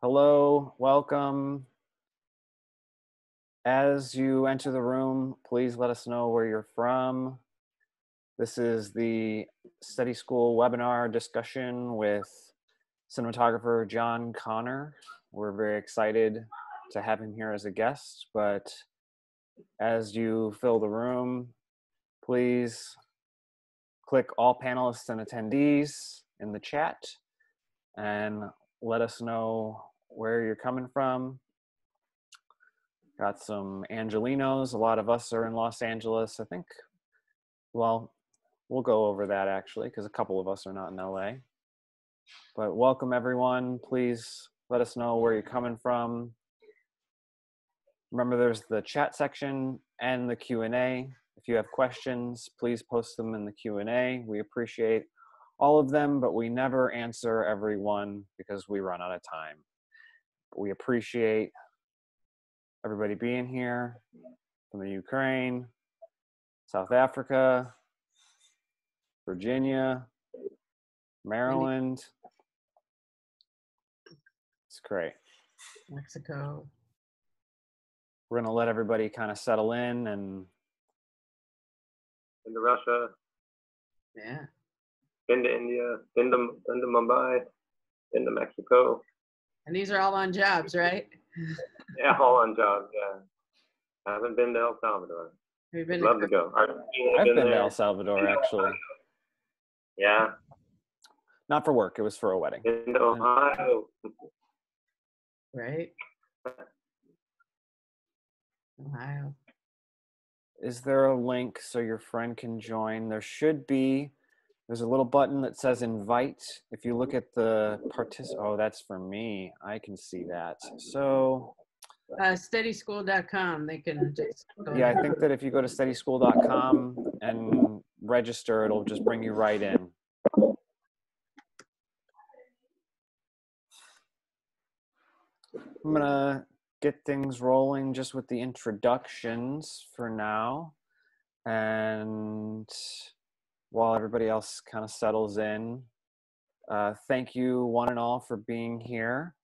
Hello, welcome. As you enter the room, please let us know where you're from. This is the Study School webinar discussion with cinematographer John Connor. We're very excited to have him here as a guest, but as you fill the room, please click all panelists and attendees in the chat and let us know where you're coming from. Got some Angelinos. A lot of us are in Los Angeles, I think. Well, we'll go over that actually, because a couple of us are not in LA. But welcome everyone. Please let us know where you're coming from. Remember, there's the chat section and the Q&A. If you have questions, please post them in the Q&A. We appreciate all of them, but we never answer everyone because we run out of time. We appreciate everybody being here from the Ukraine, South Africa, Virginia, Maryland. It's great. Mexico. We're gonna let everybody kind of settle in and into Russia, Yeah. into India, into Mumbai, into Mexico. And these are all on jobs, right? Yeah, all on jobs. Yeah, I haven't been to El Salvador. We've been Love to go. I've been to El Salvador actually. Yeah. Not for work, it was for a wedding. Into Ohio. right. Ohio. Is there a link so your friend can join? There should be. There's a little button that says invite. If you look at the oh, that's for me. I can see that. So Steadyschool.com. They can just go yeah, I there. think that if you go to steadyschool.com and register, it'll just bring you right in. I'm gonna get things rolling just with the introductions for now. And while everybody else kind of settles in, thank you one and all for being here.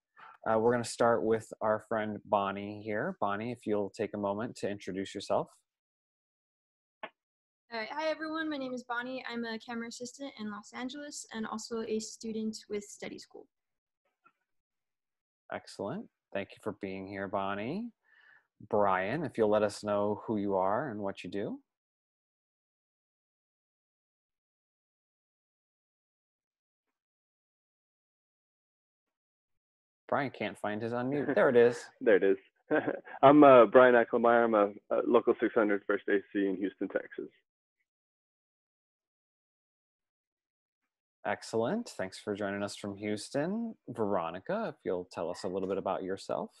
We're gonna start with our friend Bonnie here. Bonnie, if you'll take a moment to introduce yourself. All right. Hi, everyone. My name is Bonnie. I'm a camera assistant in Los Angeles and also a student with Study School. Excellent. Thank you for being here, Bonnie. Brian, if you'll let us know who you are and what you do. Brian can't find his unmute. There it is. There it is. I'm Brian Ecklemeyer. I'm a local 600 First AC in Houston, Texas. Excellent. Thanks for joining us from Houston. Veronica, if you'll tell us a little bit about yourself.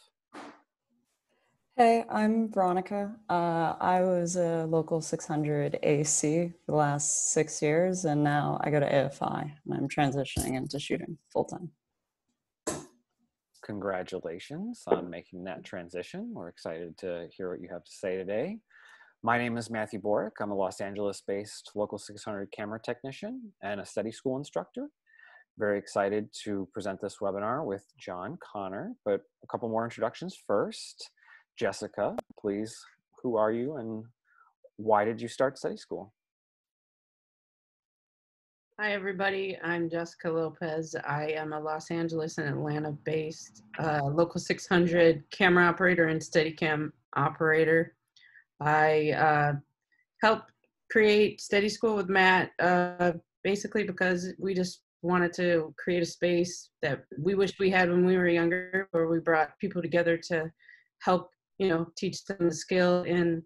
Hey, I'm Veronica. I was a local 600 AC for the last 6 years, and now I go to AFI, and I'm transitioning into shooting full-time. Congratulations on making that transition. We're excited to hear what you have to say today. My name is Matthew Borick. I'm a Los Angeles-based local 600 camera technician and a study school instructor. Very excited to present this webinar with John Connor, but a couple more introductions first. Jessica, please, who are you and why did you start study school? Hi, everybody. I'm Jessica Lopez. I am a Los Angeles and Atlanta-based local 600 camera operator and Steadicam operator. I helped create Study School with Matt basically because we just wanted to create a space that we wished we had when we were younger, where we brought people together to help, teach them the skill in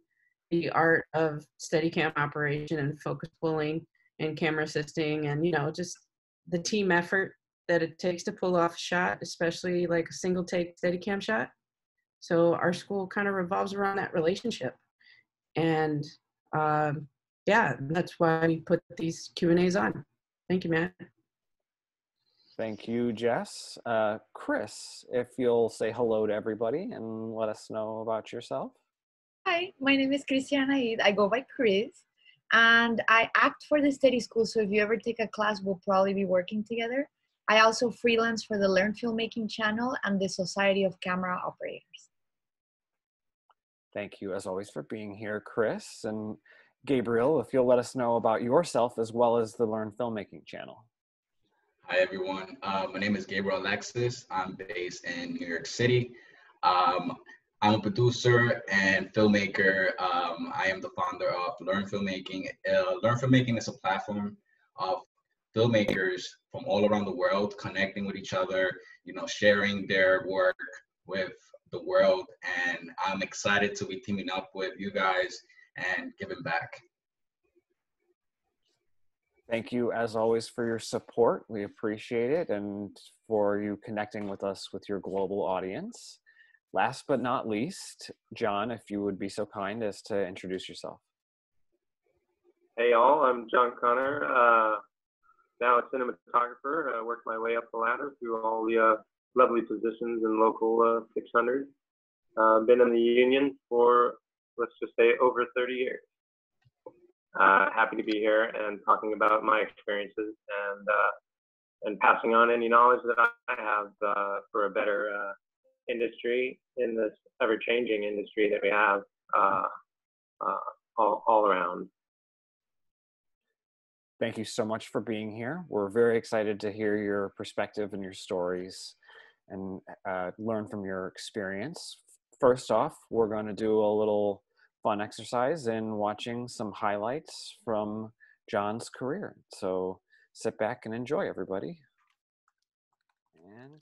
the art of Steadicam operation and focus pulling and camera assisting and, just the team effort that it takes to pull off a shot, especially like a single take Steadicam shot. So our school kind of revolves around that relationship. And yeah, that's why we put these Q&As on. Thank you, Matt. Thank you, Jess. Chris, if you'll say hello to everybody and let us know about yourself. Hi, my name is Cristiana Eid. I go by Chris, and I act for the Study School. So if you ever take a class, we'll probably be working together. I also freelance for the Learn Filmmaking channel and the Society of Camera Operators. Thank you, as always, for being here, Chris. And Gabriel, if you'll let us know about yourself as well as the Learn Filmmaking channel. Hi, everyone. My name is Gabriel Alexis. I'm based in New York City. I'm a producer and filmmaker. I am the founder of Learn Filmmaking. Learn Filmmaking is a platform of filmmakers from all around the world connecting with each other, sharing their work with the world. And I'm excited to be teaming up with you guys and giving back. Thank you, as always, for your support. We appreciate it, and for you connecting with us with your global audience. Last but not least, John, if you would be so kind as to introduce yourself. Hey all, I'm John Connor, now a cinematographer. I worked my way up the ladder through all the lovely positions in local 600. Been in the union for, let's just say, over 30 years. Happy to be here and talking about my experiences and passing on any knowledge that I have for a better industry in this ever-changing industry that we have all around. Thank you so much for being here. We're very excited to hear your perspective and your stories and learn from your experience. First off, we're going to do a little fun exercise in watching some highlights from John's career. So sit back and enjoy, everybody. And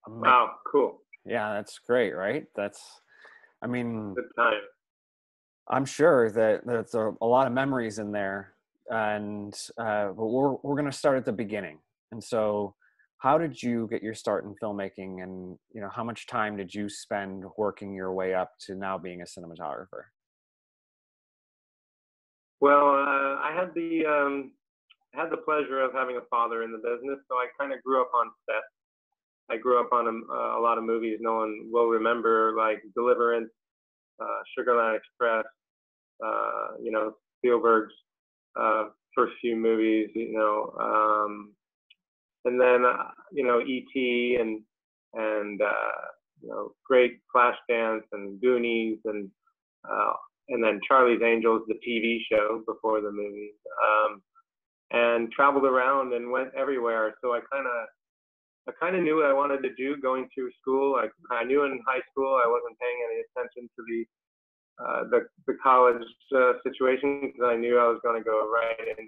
Wow, cool. Yeah, that's great, right? I mean, Good time. I'm sure that there's a lot of memories in there, and but we're going to start at the beginning. And so, how did you get your start in filmmaking, and how much time did you spend working your way up to now being a cinematographer? Well, I had the pleasure of having a father in the business, so I kind of grew up on set. I grew up on a lot of movies no one will remember, like Deliverance, Sugarland Express, Spielberg's first few movies, and then E.T. and great Flashdance and Goonies and then Charlie's Angels, the TV show before the movies, and traveled around and went everywhere. So I kind of knew what I wanted to do going through school. I knew in high school I wasn't paying any attention to the college situation, because I knew I was going to go right into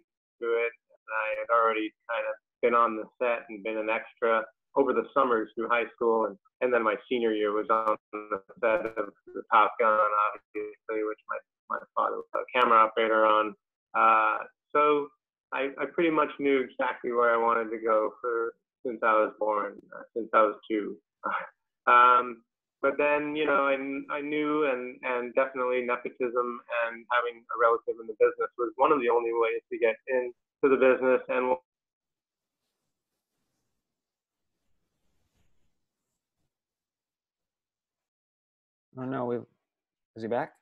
it. And I had already kind of been on the set and been an extra over the summers through high school, and then my senior year was on the set of the Top Gun, obviously, which my father was a camera operator on. So I pretty much knew exactly where I wanted to go since I was born, since I was 2. But then, I knew, and definitely nepotism and having a relative in the business was one of the only ways to get into the business. And Oh no, is he back?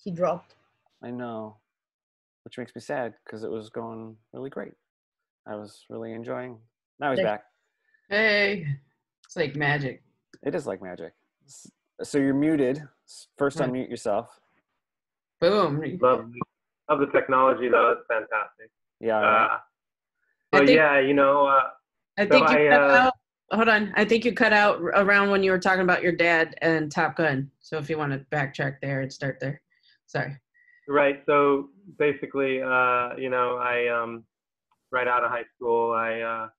He dropped. I know, which makes me sad because it was going really great. I was really enjoying. Now he's There- back. Hey, it's like magic. It is like magic. So you're muted. First, Right. unmute yourself. Boom. love the technology, though. It's fantastic. Yeah. Right. But think- yeah, I think so you cut out. Hold on. I think you cut out around when you were talking about your dad and Top Gun. So if you want to backtrack there and start there. Sorry. Right. So basically, right out of high school, I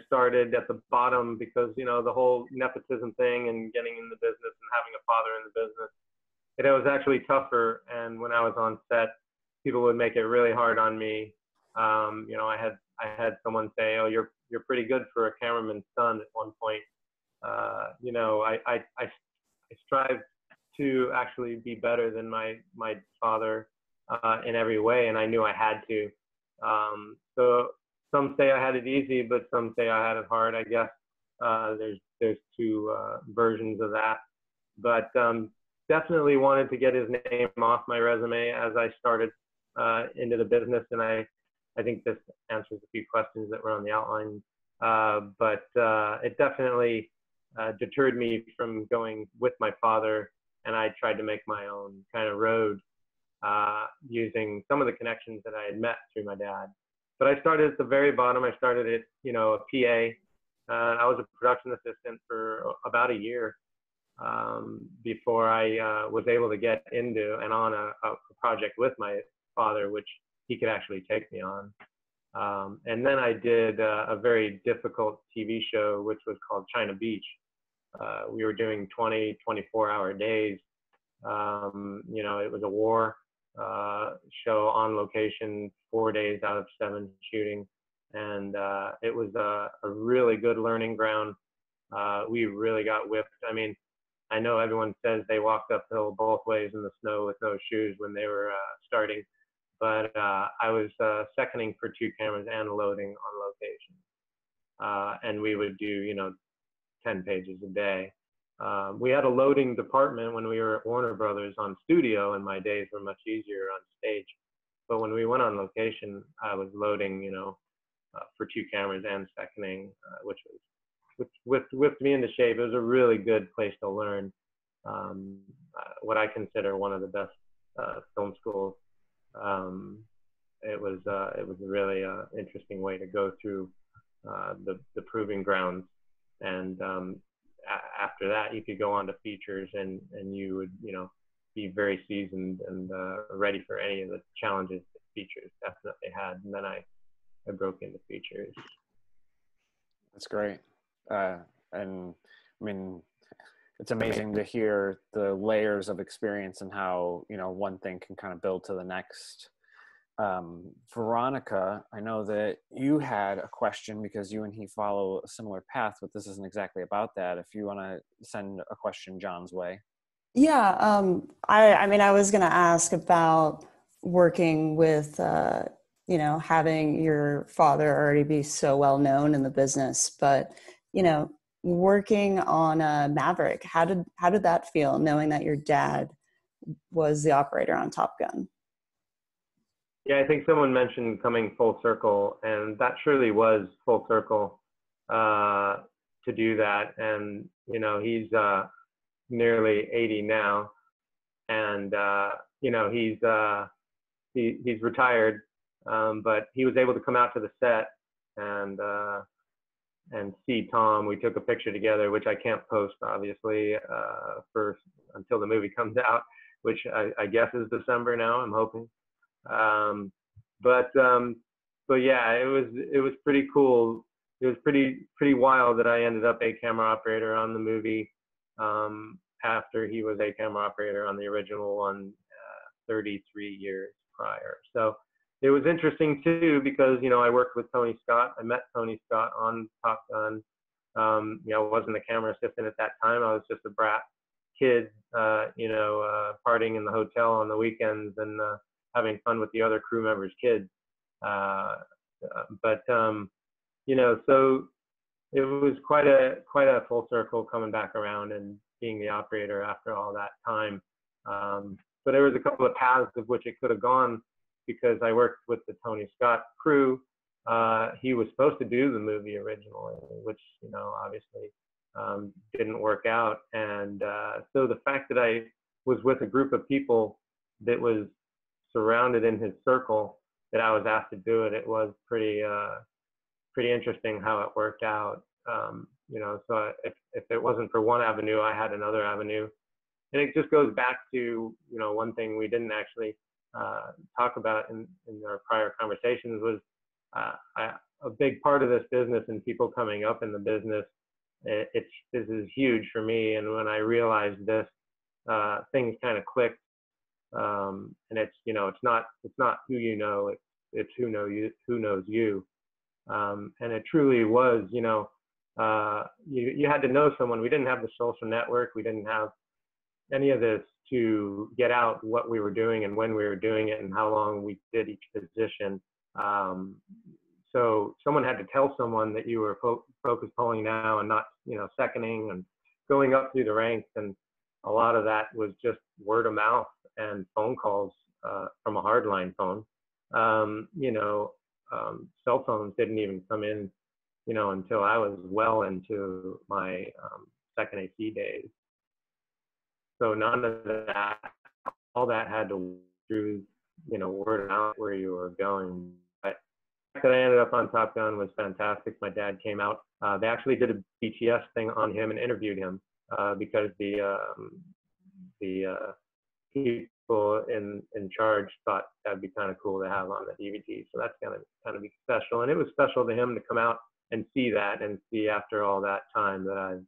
started at the bottom because, the whole nepotism thing and getting in the business and having a father in the business, it was actually tougher. And when I was on set, people would make it really hard on me. I had someone say, "Oh, you're pretty good for a cameraman's son" at one point. I strive to actually be better than my father in every way, and I knew I had to. So some say I had it easy, but some say I had it hard. I guess there's 2 versions of that, but definitely wanted to get his name off my resume as I started into the business, and I think this answers a few questions that were on the outline, but it definitely deterred me from going with my father, and I tried to make my own kind of road using some of the connections that I had met through my dad. But I started at the very bottom. I started at, a PA. I was a production assistant for about a year before I was able to get into and on a project with my father, which he could actually take me on. And then I did a very difficult TV show, which was called China Beach. We were doing 20, 24-hour days. It was a war show on location, 4 days out of 7 shooting. And it was a really good learning ground. We really got whipped. I mean, I know everyone says they walked uphill both ways in the snow with no shoes when they were starting, but I was seconding for 2 cameras and loading on location. And we would do, 10 pages a day. We had a loading department when we were at Warner Brothers on studio, and my days were much easier on stage. But when we went on location, I was loading, for 2 cameras and seconding, which whipped me into shape. It was a really good place to learn. What I consider one of the best film schools. It was a really interesting way to go through the proving grounds, and after that you could go on to features, and you would be very seasoned and ready for any of the challenges that features definitely had. And then I broke into features. That's great. and I mean, it's amazing to hear the layers of experience and how, you know, one thing can kind of build to the next. Veronica, I know that you had a question because you and he follow a similar path, but this isn't exactly about that. If you want to send a question John's way. Yeah, I mean, I was going to ask about working with, you know, having your father already be so well known in the business, but, you know, working on Maverick, how did that feel, knowing that your dad was the operator on Top Gun? Yeah, I think someone mentioned coming full circle, and that surely was full circle to do that. And you know, he's nearly 80 now, and you know, he's retired, but he was able to come out to the set and see Tom. We took a picture together, which I can't post obviously for until the movie comes out, which I guess is December now, I'm hoping. But yeah, it was pretty cool. It was pretty wild that I ended up a camera operator on the movie after he was a camera operator on the original one 33 years prior. So it was interesting too, because, you know, I worked with Tony Scott. I met Tony Scott on Top Gun. You know, I wasn't a camera assistant at that time. I was just a brat kid, you know, partying in the hotel on the weekends and having fun with the other crew members' kids. You know, so it was quite a full circle coming back around and being the operator after all that time. So there was a couple of paths of which it could have gone, because I worked with the Tony Scott crew. He was supposed to do the movie originally, which, you know, obviously didn't work out. And so the fact that I was with a group of people that was surrounded in his circle, that I was asked to do it, it was pretty interesting how it worked out. You know, so if it wasn't for one avenue, I had another avenue. And it just goes back to, you know, one thing we didn't actually talk about in our prior conversations was a big part of this business and people coming up in the business. This is huge for me. And when I realized this, things kind of clicked. And it's, you know, it's not who you know, it's who knows you. And it truly was, you know, you had to know someone. We didn't have the social network. We didn't have any of this to get out what we were doing and when we were doing it and how long we did each position. So someone had to tell someone that you were focus pulling now and not, you know, seconding and going up through the ranks. And a lot of that was just word of mouth and phone calls from a hardline phone. You know, cell phones didn't even come in, you know, until I was well into my second AC days. So none of that, all that had to go through, you know, word of mouth where you were going. But the fact that I ended up on Top Gun was fantastic. My dad came out. They actually did a BTS thing on him and interviewed him because the people in charge thought that'd be kind of cool to have on the DVD. So that's gonna kind of be special. And it was special to him to come out and see that, and see after all that time that I've,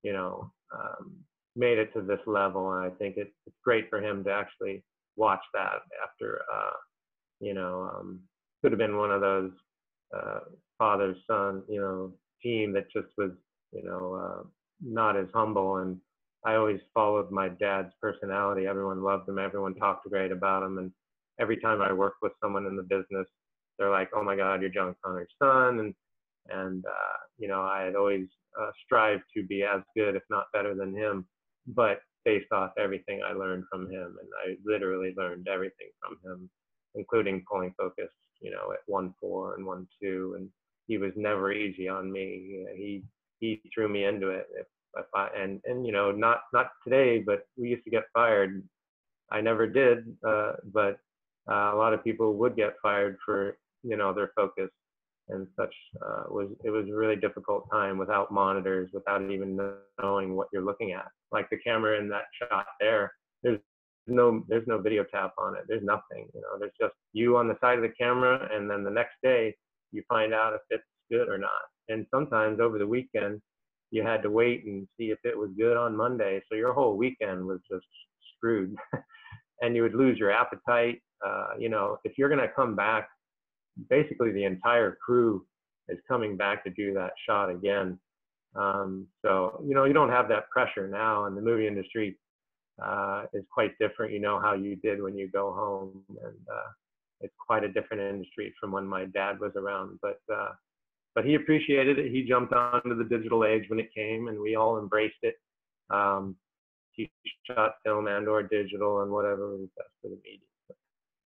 you know, made it to this level. And I think it's great for him to actually watch that after, you know, could have been one of those father son, you know, team that just was, you know, not as humble. And I always followed my dad's personality. Everyone loved him. Everyone talked great about him. And every time I worked with someone in the business, they're like, "Oh my God, you're John Connor's son." And you know, I had always strived to be as good, if not better than him, but based off everything I learned from him. And I literally learned everything from him, including pulling focus, you know, at 1.4 and 1.2. And he was never easy on me. He threw me into it. And you know, not today, but we used to get fired. I never did, but a lot of people would get fired for, you know, their focus and such. It was a really difficult time without monitors, without even knowing what you're looking at. Like the camera in that shot there, there's no video tap on it. There's nothing, you know, there's just you on the side of the camera, and then the next day you find out if it's good or not. And sometimes over the weekend, you had to wait and see if it was good on Monday. So your whole weekend was just screwed. And you would lose your appetite. You know, if you're going to come back, basically the entire crew is coming back to do that shot again. So, you know, you don't have that pressure now, and the movie industry is quite different. You know how you did when you go home, and it's quite a different industry from when my dad was around. But he appreciated it. He jumped onto the digital age when it came, and we all embraced it. He shot film and or digital and whatever was best for the medium. But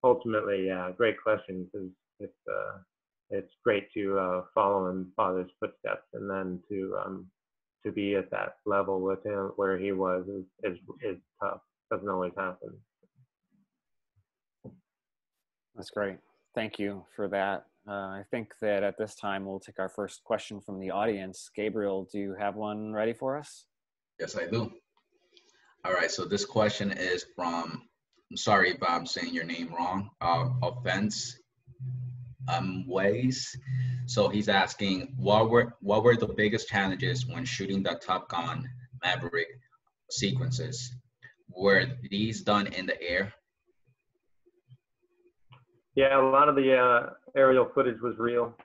ultimately, yeah, great question, because it's great to follow in father's footsteps, and then to be at that level with him where he was is tough. Doesn't always happen. That's great. Thank you for that. I think that at this time we'll take our first question from the audience. Gabriel, do you have one ready for us? Yes, I do. All right, so this question is from, I'm sorry if I'm saying your name wrong, Offense Ways. So he's asking, what were the biggest challenges when shooting the Top Gun Maverick sequences? Were these done in the air? Yeah, a lot of the aerial footage was real,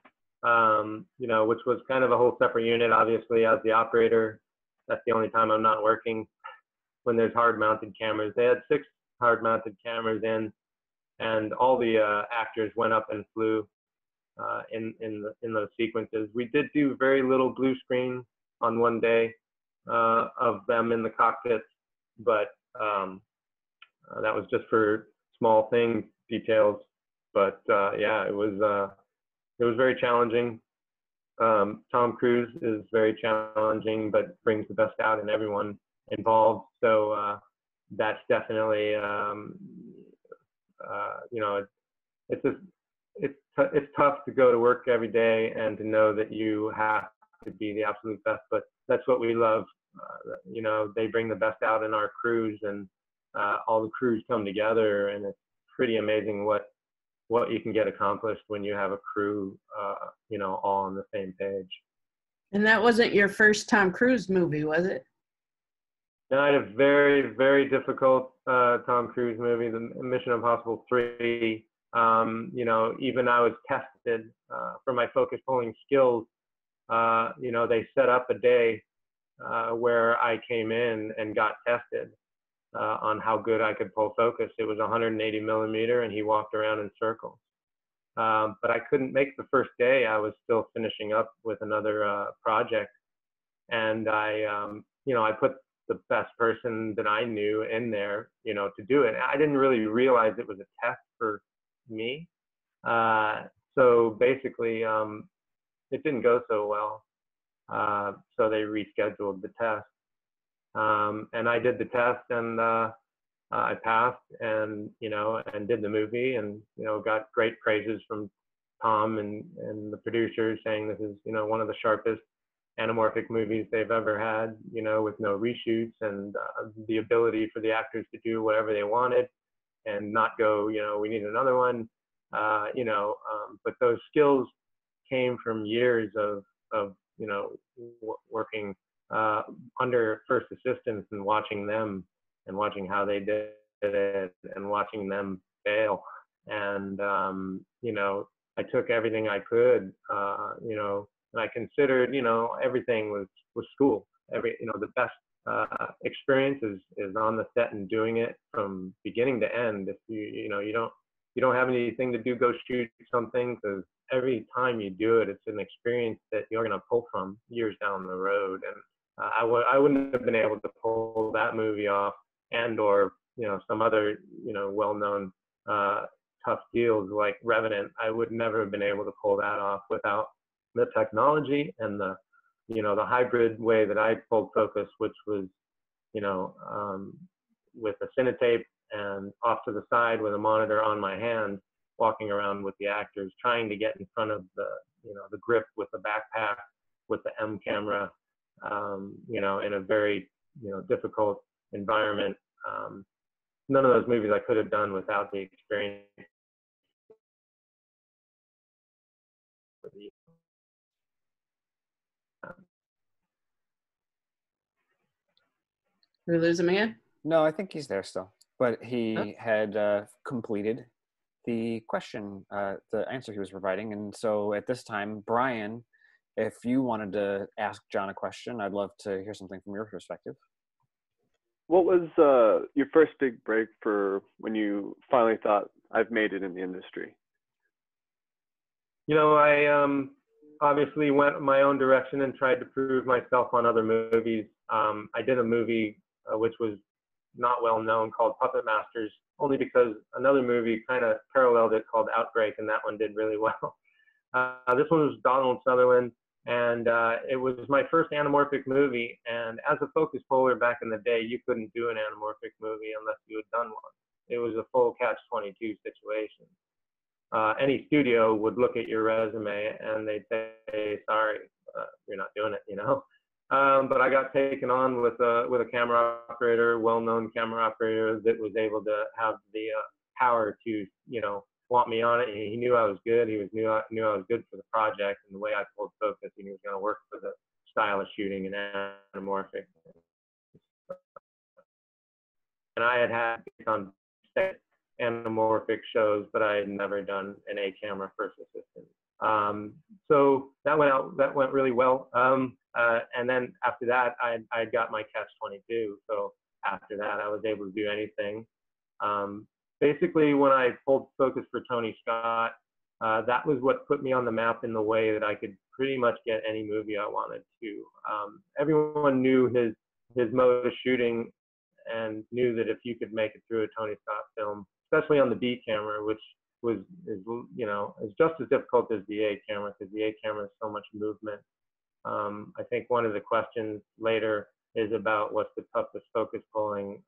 you know, which was kind of a whole separate unit. Obviously, as the operator, that's the only time I'm not working when there's hard-mounted cameras. They had 6 hard-mounted cameras in, and all the actors went up and flew in those sequences. We did do very little blue screen on one day of them in the cockpits, but that was just for small things, details. But yeah, it was very challenging. Tom Cruise is very challenging, but brings the best out in everyone involved. So that's definitely, you know, it's tough to go to work every day and to know that you have to be the absolute best. But that's what we love. You know, they bring the best out in our crews, and all the crews come together, and it's pretty amazing what you can get accomplished when you have a crew, you know, all on the same page. And that wasn't your first Tom Cruise movie, was it? No, I had a very, very difficult Tom Cruise movie, the Mission Impossible 3. You know, even I was tested for my focus pulling skills. You know, they set up a day where I came in and got tested on how good I could pull focus. It was 180 millimeter, and he walked around in circles. But I couldn't make the first day. I was still finishing up with another project, and you know, I put the best person that I knew in there, you know, to do it. I didn't really realize it was a test for me. So basically, it didn't go so well. So they rescheduled the test. And I did the test, and I passed, and, you know, and did the movie, and, you know, got great praises from Tom and the producers, saying this is, you know, one of the sharpest anamorphic movies they've ever had, you know, with no reshoots, and the ability for the actors to do whatever they wanted and not go, you know, we need another one, you know, but those skills came from years of you know, working under first assistants and watching them and watching how they did it and watching them fail. And, you know, I took everything I could, you know, and I considered, you know, everything was school. You know, the best experience is on the set and doing it from beginning to end. If you know, you don't have anything to do, go shoot something, because every time you do it, it's an experience that you're going to pull from years down the road. And I wouldn't have been able to pull that movie off, and or, you know, some other, you know, well-known tough deals like Revenant. I would never have been able to pull that off without the technology and the, you know, the hybrid way that I pulled focus, which was, you know, with a Cinetape and off to the side with a monitor on my hand, walking around with the actors, trying to get in front of the, you know, the grip with the backpack, with the M camera, you know, in a very, you know, difficult environment. None of those movies I could have done without the experience. we lose him again? No, I think he's there still. But he had completed the question, the answer he was providing. And so at this time, Brian, if you wanted to ask John a question, I'd love to hear something from your perspective. What was your first big break for when you finally thought, I've made it in the industry? You know, I obviously went my own direction and tried to prove myself on other movies. I did a movie which was not well known called Puppet Masters, only because another movie kind of paralleled it called Outbreak, and that one did really well. This one was Donald Sutherland, and it was my first anamorphic movie. And as a focus puller back in the day, you couldn't do an anamorphic movie unless you had done one. It was a full catch-22 situation. Any studio would look at your resume and they'd say, sorry, you're not doing it, you know? But I got taken on with a camera operator, well-known camera operator that was able to have the power to, you know, want me on it. He knew I was good. He knew I was good for the project and the way I pulled focus, and he was going to work for the style of shooting and anamorphic. And I had on anamorphic shows, but I had never done an A camera first assistant. So that went really well. And then after that, I got my catch-22. So after that, I was able to do anything. Basically, when I pulled focus for Tony Scott, that was what put me on the map in the way that I could pretty much get any movie I wanted to. Everyone knew his mode of shooting and knew that if you could make it through a Tony Scott film, especially on the B camera, which is just as difficult as the A camera, because the A camera is so much movement. I think one of the questions later is about what's the toughest focus pulling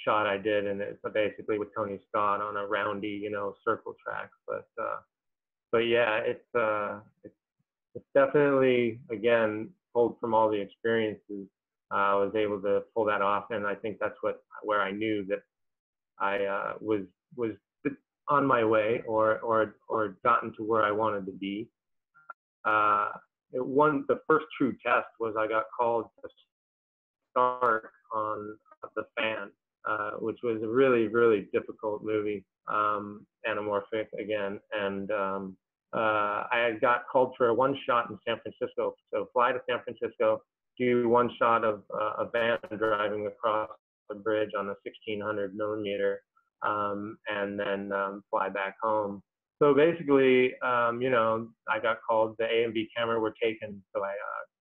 shot I did, and it's basically with Tony Scott on a roundy, you know, circle track. But yeah, it's definitely, again, pulled from all the experiences. I was able to pull that off, and I think that's where I knew that I was on my way or gotten to where I wanted to be. The first true test was I got called to start on The Fan, which was a really, really difficult movie, anamorphic again. And I got called for a one shot in San Francisco. So fly to San Francisco, do one shot of a van driving across the bridge on a 1600 millimeter, and then fly back home. So basically, you know, I got called, the A and B camera were taken. So I,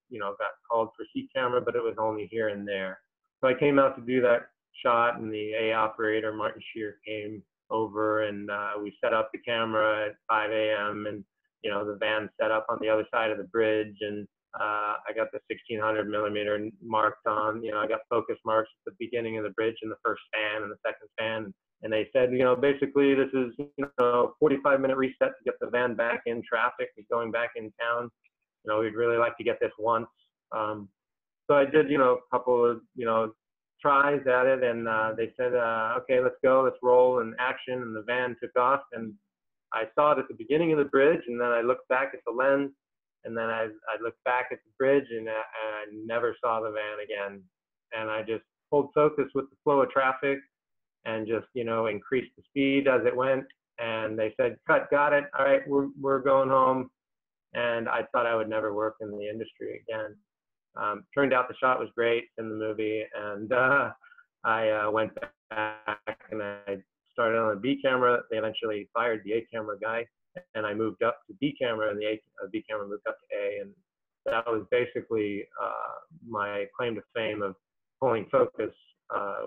you know, got called for C camera, but it was only here and there. So I came out to do that shot, and the A operator, Martin Shear, came over, and we set up the camera at 5 a.m. and, you know, the van set up on the other side of the bridge, and I got the 1600 millimeter marked on, you know, I got focus marks at the beginning of the bridge in the first span and the second span. And they said, you know, basically this is, you know, 45-minute reset to get the van back in traffic, going back in town. You know, we'd really like to get this once. So I did, you know, a couple of, you know, tries at it, and they said, okay, let's go, let's roll, and action, and the van took off. And I saw it at the beginning of the bridge, and then I looked back at the lens, and then I looked back at the bridge, and I never saw the van again. And I just pulled focus with the flow of traffic and just, you know, increased the speed as it went. And they said, cut, got it. All right, we're going home. And I thought I would never work in the industry again. Turned out the shot was great in the movie. And I went back and I started on a B camera. They eventually fired the A camera guy, and I moved up to B camera, and the B camera moved up to A. And that was basically my claim to fame of pulling focus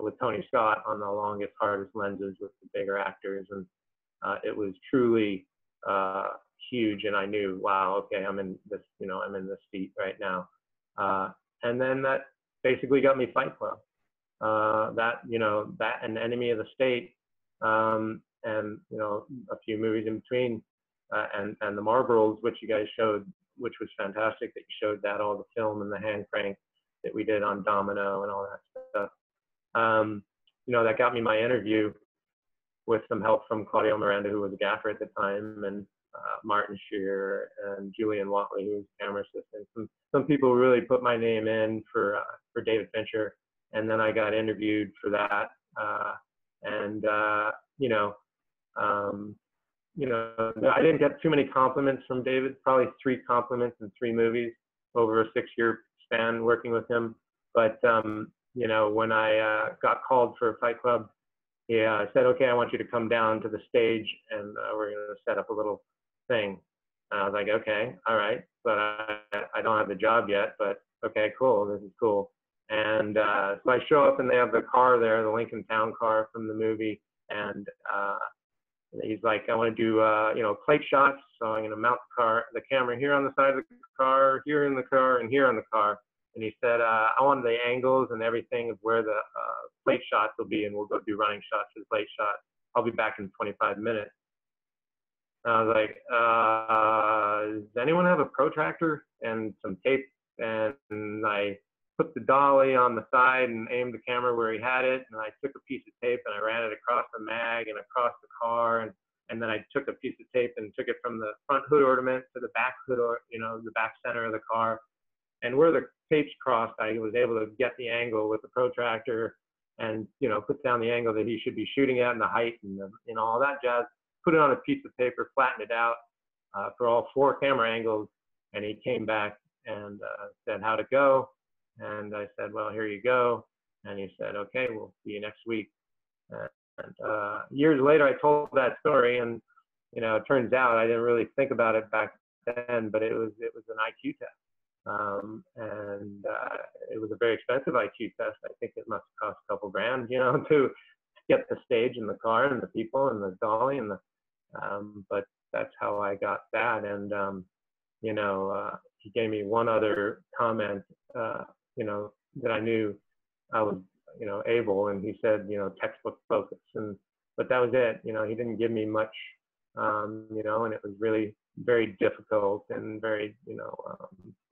with Tony Scott on the longest, hardest lenses with the bigger actors. And it was truly huge. And I knew, wow, okay, I'm in this, you know, I'm in this seat right now. And then that basically got me Fight Club. That, you know, that and Enemy of the State, and, you know, a few movies in between, and the Marlboros, which you guys showed, which was fantastic that you showed that, all the film and the hand crank that we did on Domino and all that stuff. You know, that got me my interview with some help from Claudio Miranda, who was a gaffer at the time, and Martin Shear and Julian Watley, who was camera assistant. Some people really put my name in for David Fincher. and then I got interviewed for that. And you know, I didn't get too many compliments from David. Probably 3 compliments in 3 movies over a 6-year span working with him. But you know, when I got called for Fight Club, he said, "Okay, I want you to come down to the stage, and we're going to set up a little thing." And I was like, "Okay, all right," but I don't have the job yet. But okay, cool, this is cool. And so I show up, and they have the car there, the Lincoln Town car from the movie, and he's like, "I want to do you know, plate shots, so I'm going to mount the camera here on the side of the car, here in the car, and here on the car." And he said, "I want the angles and everything of where the plate shots will be, and we'll go do running shots for the plate shot. I'll be back in 25 minutes." And I was like, "Does anyone have a protractor and some tape?" And I put the dolly on the side and aimed the camera where he had it. And I took a piece of tape and I ran it across the mag and across the car. And then I took a piece of tape and took it from the front hood ornament to the back hood, or, you know, the back center of the car. And where the tapes crossed, I was able to get the angle with the protractor and, you know, put down the angle that he should be shooting at and the height and you know, all that jazz. Put it on a piece of paper, flattened it out for all 4 camera angles. And he came back and said, "How'd it go?" And I said, "Well, here you go." And he said, "Okay, we'll see you next week." And years later, I told that story, and you know, it turns out I didn't really think about it back then, but it was an IQ test. And it was a very expensive IQ test. I think it must cost a couple grand, you know, to get the stage and the car and the people and the dolly and the, but that's how I got that. And, you know, he gave me one other comment, you know, that I knew I was, you know, able, and he said, you know, textbook focus. But that was it. You know, he didn't give me much, you know, and it was really very difficult and very, you know,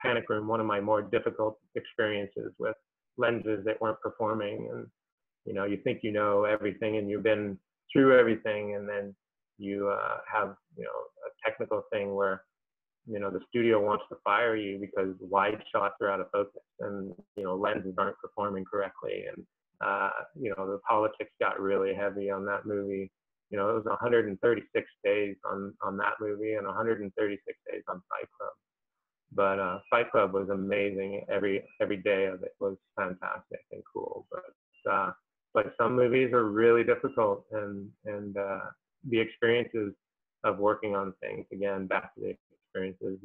panic room, one of my more difficult experiences with lenses that weren't performing. And, you know, you think you know everything and you've been through everything, and then you have, you know, a technical thing where, you know, the studio wants to fire you because wide shots are out of focus and, you know, lenses aren't performing correctly. And, you know, the politics got really heavy on that movie. You know, it was 136 days on that movie and 136 days on Fight Club. But Fight Club was amazing. Every day of it was fantastic and cool. But some movies are really difficult, and the experiences of working on things, again, back to the experiences,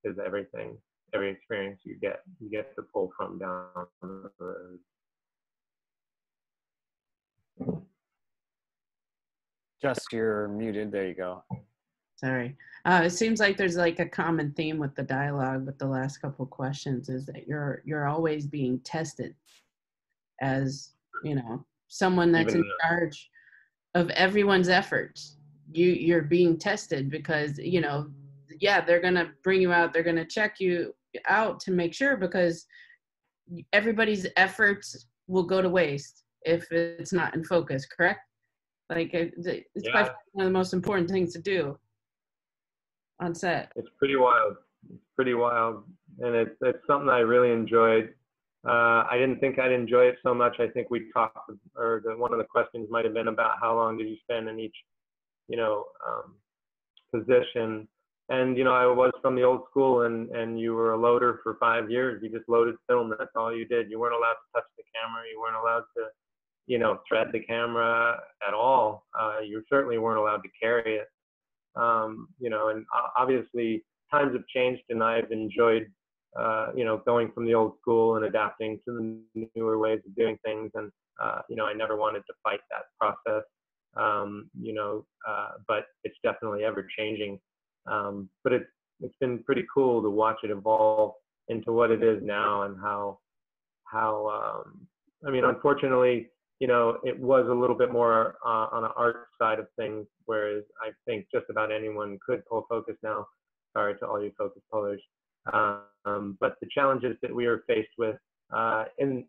is everything. Every experience you get to pull from down the road. Just, you're muted. There you go. Sorry. It seems like there's like a common theme with the dialogue with the last couple of questions, is that you're always being tested as, you know, someone that's in charge of everyone's efforts. You're being tested because, you know, yeah, they're going to bring you out. They're going to check you out to make sure, because everybody's efforts will go to waste if it's not in focus, correct? Like, it's by far one of the most important things to do on set. It's pretty wild. It's pretty wild. And it's something I really enjoyed. I didn't think I'd enjoy it so much. I think we talked, or one of the questions might have been about how long did you spend in each, you know, position. And, you know, I was from the old school, and you were a loader for 5 years. You just loaded film. That's all you did. You weren't allowed to touch the camera. You weren't allowed to, you know, thread the camera at all. You certainly weren't allowed to carry it. You know, and obviously times have changed, and I've enjoyed, you know, going from the old school and adapting to the newer ways of doing things. And, you know, I never wanted to fight that process, you know, but it's definitely ever changing. But it's been pretty cool to watch it evolve into what it is now, and how I mean, unfortunately, you know, it was a little bit more on the art side of things, whereas I think just about anyone could pull focus now. Sorry to all you focus pullers. But the challenges that we were faced with in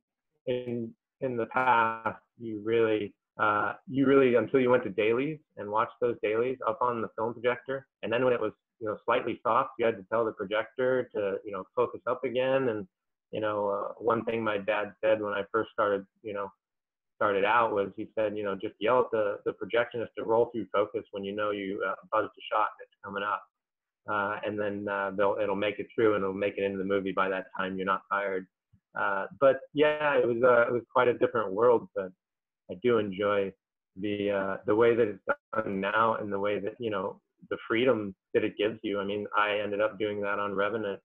the past, you really, until you went to dailies and watched those dailies up on the film projector, and then when it was, you know, slightly soft, you had to tell the projector to, you know, focus up again. And, one thing my dad said when I first started out was, he said, just yell at the projectionist to roll through focus when you know you buzzed a shot and it's coming up. And then it'll make it through and it'll make it into the movie by that time. You're not tired. But yeah, it was quite a different world, but I do enjoy the way that it's done now and the way that, the freedom that it gives you. I mean, I ended up doing that on Revenant.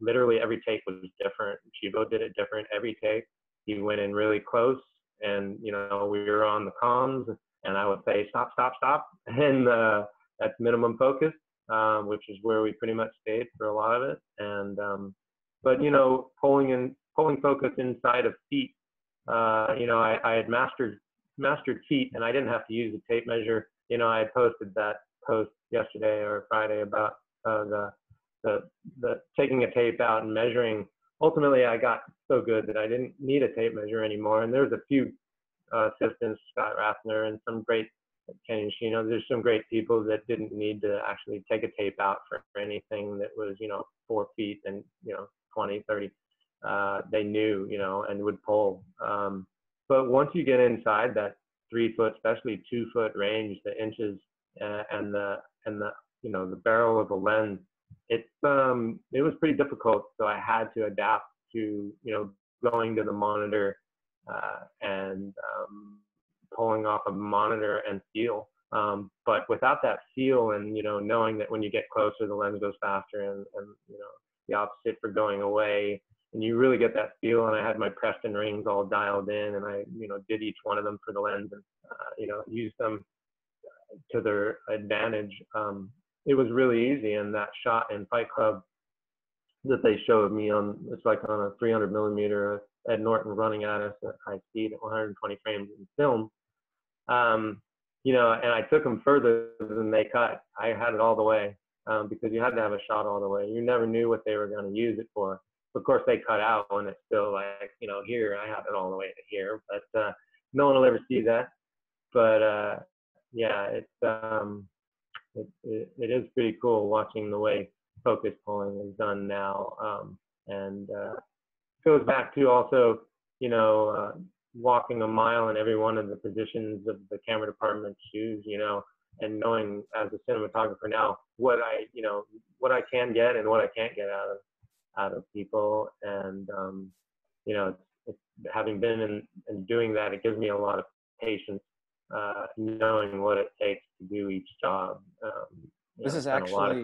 Literally every take was different. Chivo did it different every take. He went in really close, and we were on the comms, and I would say stop, stop, stop, and that's minimum focus, which is where we pretty much stayed for a lot of it. And but pulling focus inside of feet. I had mastered feet, and I didn't have to use a tape measure. I had posted that post yesterday or Friday about the taking a tape out and measuring. Ultimately, I got so good that I didn't need a tape measure anymore. And there's a few assistants, Scott Rathner and some great Kenny Shino. There's some great people that didn't need to actually take a tape out for anything that was 4 feet and 20, 30. They knew, and would pull. But once you get inside that 3 foot, especially 2 foot range, the inches and the barrel of the lens, it was pretty difficult. So I had to adapt to going to the monitor and pulling off a monitor and feel. But without that feel and knowing that when you get closer the lens goes faster and the opposite for going away, and you really get that feel. And I had my Preston rings all dialed in, and I did each one of them for the lens and used them to their advantage. It was really easy. And that shot in Fight Club that they showed me it's like on a 300 millimeter, Ed Norton running at us at high speed at 120 frames in film. And I took them further than they cut. I had it all the way because you had to have a shot all the way. You never knew what they were going to use it for. Of course, they cut out when it's still like, here, I have it all the way to here. But no one will ever see that. But yeah, it is pretty cool watching the way focus pulling is done now. And goes back to also, walking a mile in every one of the positions of the camera department's shoes, and knowing as a cinematographer now what I can get and what I can't get out of people. And it's having been and doing that, it gives me a lot of patience, knowing what it takes to do each job. This is actually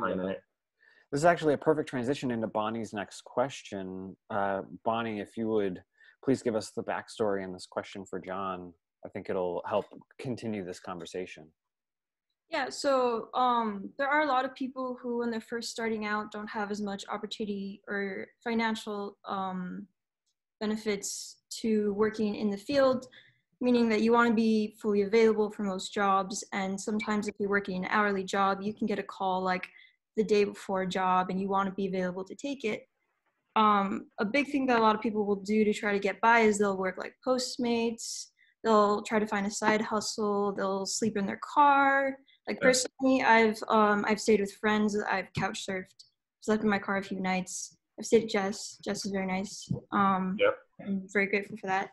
a perfect transition into Bonnie's next question. Bonnie, if you would please give us the backstory in this question for John. I think it'll help continue this conversation. Yeah, so there are a lot of people who, when they're first starting out, don't have as much opportunity or financial benefits to working in the field, meaning that you want to be fully available for most jobs. And sometimes if you're working an hourly job, you can get a call like the day before a job and you want to be available to take it. A big thing that a lot of people will do to try to get by is they'll work like Postmates, they'll try to find a side hustle, they'll sleep in their car. Like personally, I've stayed with friends, I've couch surfed, slept in my car a few nights. I've stayed at Jess. Jess is very nice. I'm very grateful for that.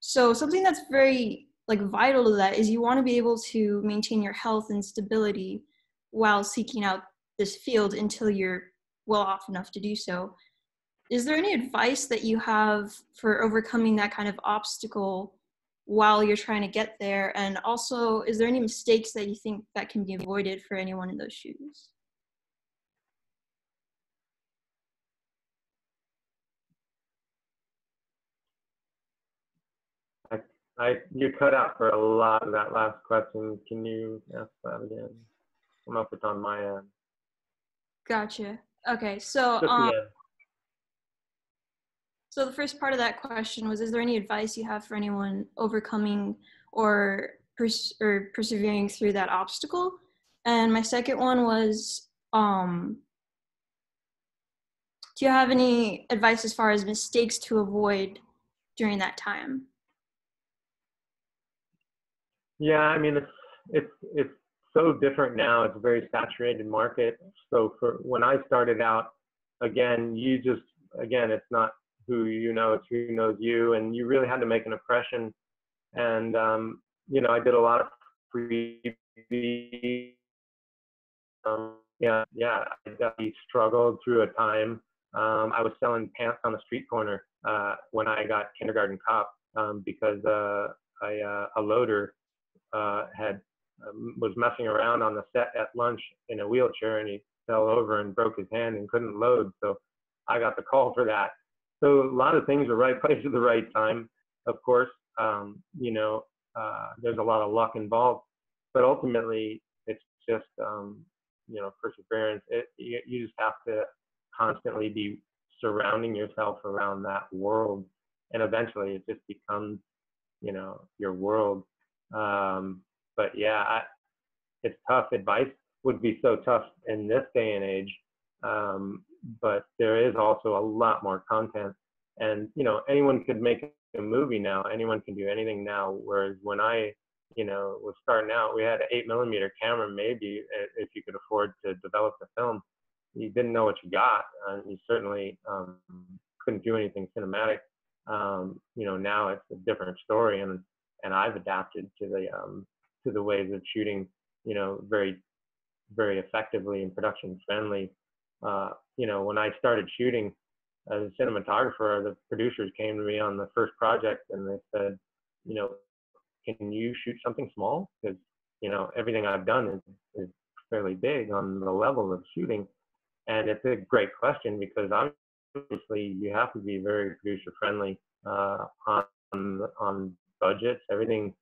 So something that's very vital to that is you want to be able to maintain your health and stability while seeking out this field until you're well off enough to do so. Is there any advice that you have for overcoming that kind of obstacle while you're trying to get there? And also, is there any mistakes that you think that can be avoided for anyone in those shoes? You cut out for a lot of that last question. Can you ask that again? I don't know if it's on my end. Gotcha. Okay, so so the first part of that question was, is there any advice you have for anyone overcoming or persevering through that obstacle? And my second one was, do you have any advice as far as mistakes to avoid during that time? Yeah, I mean, it's so different now. It's a very saturated market. So for when I started out, again, it's not who you know, it's who knows you, and you really had to make an impression. And I did a lot of freebies. I definitely struggled through a time. I was selling pants on the street corner when I got Kindergarten Cop because a loader was messing around on the set at lunch in a wheelchair, and he fell over and broke his hand and couldn't load. So I got the call for that. So a lot of things, the right place at the right time, of course. There's a lot of luck involved, but ultimately it's just, perseverance. You just have to constantly be surrounding yourself around that world, and eventually it just becomes, your world. But yeah, it's tough. Advice would be so tough in this day and age. But there is also a lot more content, and anyone could make a movie now. Anyone can do anything now. Whereas when I was starting out, we had an 8mm camera, maybe, if you could afford to develop the film. You didn't know what you got, and you certainly couldn't do anything cinematic. Now it's a different story, and I've adapted to the ways of shooting, very, very effectively and production friendly. When I started shooting as a cinematographer, the producers came to me on the first project and they said, can you shoot something small? Because, everything I've done is fairly big on the level of shooting. And it's a great question because obviously you have to be very producer friendly on budgets. Everything,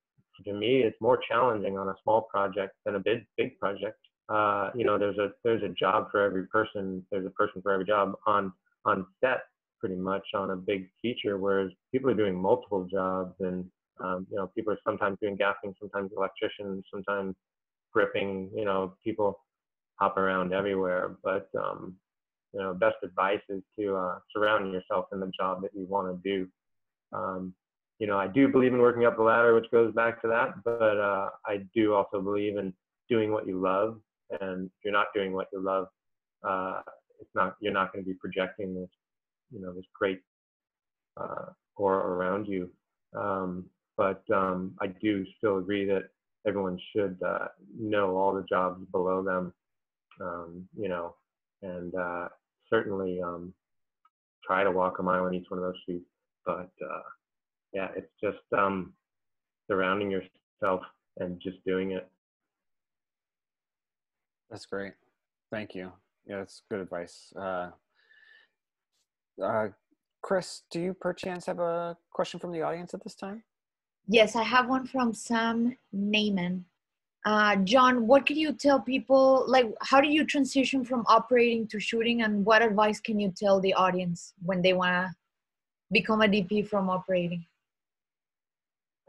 to me, it's more challenging on a small project than a big project. There's a job for every person. There's a person for every job on set, pretty much, on a big feature, whereas people are doing multiple jobs, and people are sometimes doing gaffing, sometimes electricians, sometimes gripping. People hop around everywhere. But best advice is to surround yourself in the job that you want to do. I do believe in working up the ladder, which goes back to that, but I do also believe in doing what you love. And if you're not doing what you love, you're not going to be projecting this, this great aura around you. But I do still agree that everyone should know all the jobs below them, and certainly try to walk a mile in each one of those shoes. But it's just surrounding yourself and just doing it. That's great. Thank you. Yeah, that's good advice. Chris, do you perchance have a question from the audience at this time? Yes, I have one from Sam Neyman. John, what could you tell people, how do you transition from operating to shooting, and what advice can you tell the audience when they want to become a DP from operating?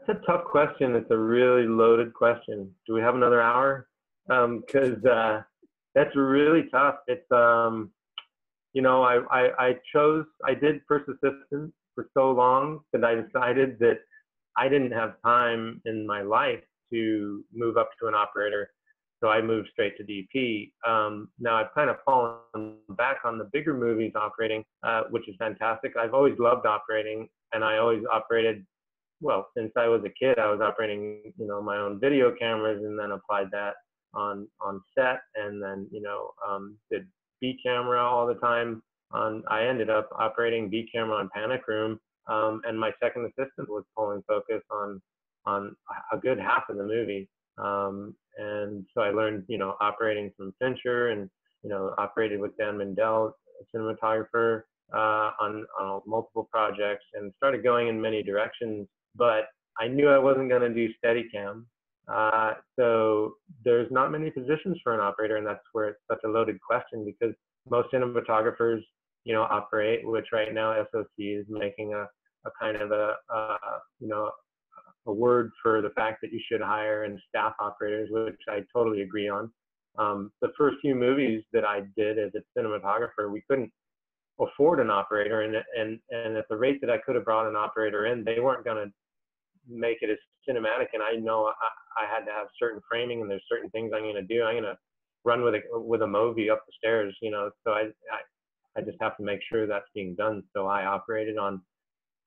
It's a tough question. It's a really loaded question. Do we have another hour? Because that's really tough. It's, I did first assistant for so long that I decided that I didn't have time in my life to move up to an operator. So I moved straight to DP. Now I've kind of fallen back on the bigger movies operating, which is fantastic. I've always loved operating, and I always operated, well, since I was a kid, I was operating, my own video cameras, and then applied that on set, and then, did B camera all the time. I ended up operating B camera on Panic Room, and my second assistant was pulling focus on a good half of the movie. And so I learned, operating from Fincher, and, operated with Dan Mindell, a cinematographer, on multiple projects, and started going in many directions. But I knew I wasn't going to do Steadicam. So there's not many positions for an operator, and that's where it's such a loaded question, because most cinematographers, operate, which right now SOC is making a kind of a word for the fact that you should hire and staff operators, which I totally agree on. The first few movies that I did as a cinematographer, we couldn't afford an operator, and at the rate that I could have brought an operator in, they weren't going to make it as cinematic. And I know I had to have certain framing, and there's certain things I'm going to do. I'm going to run with a movie up the stairs, so I just have to make sure that's being done. So I operated on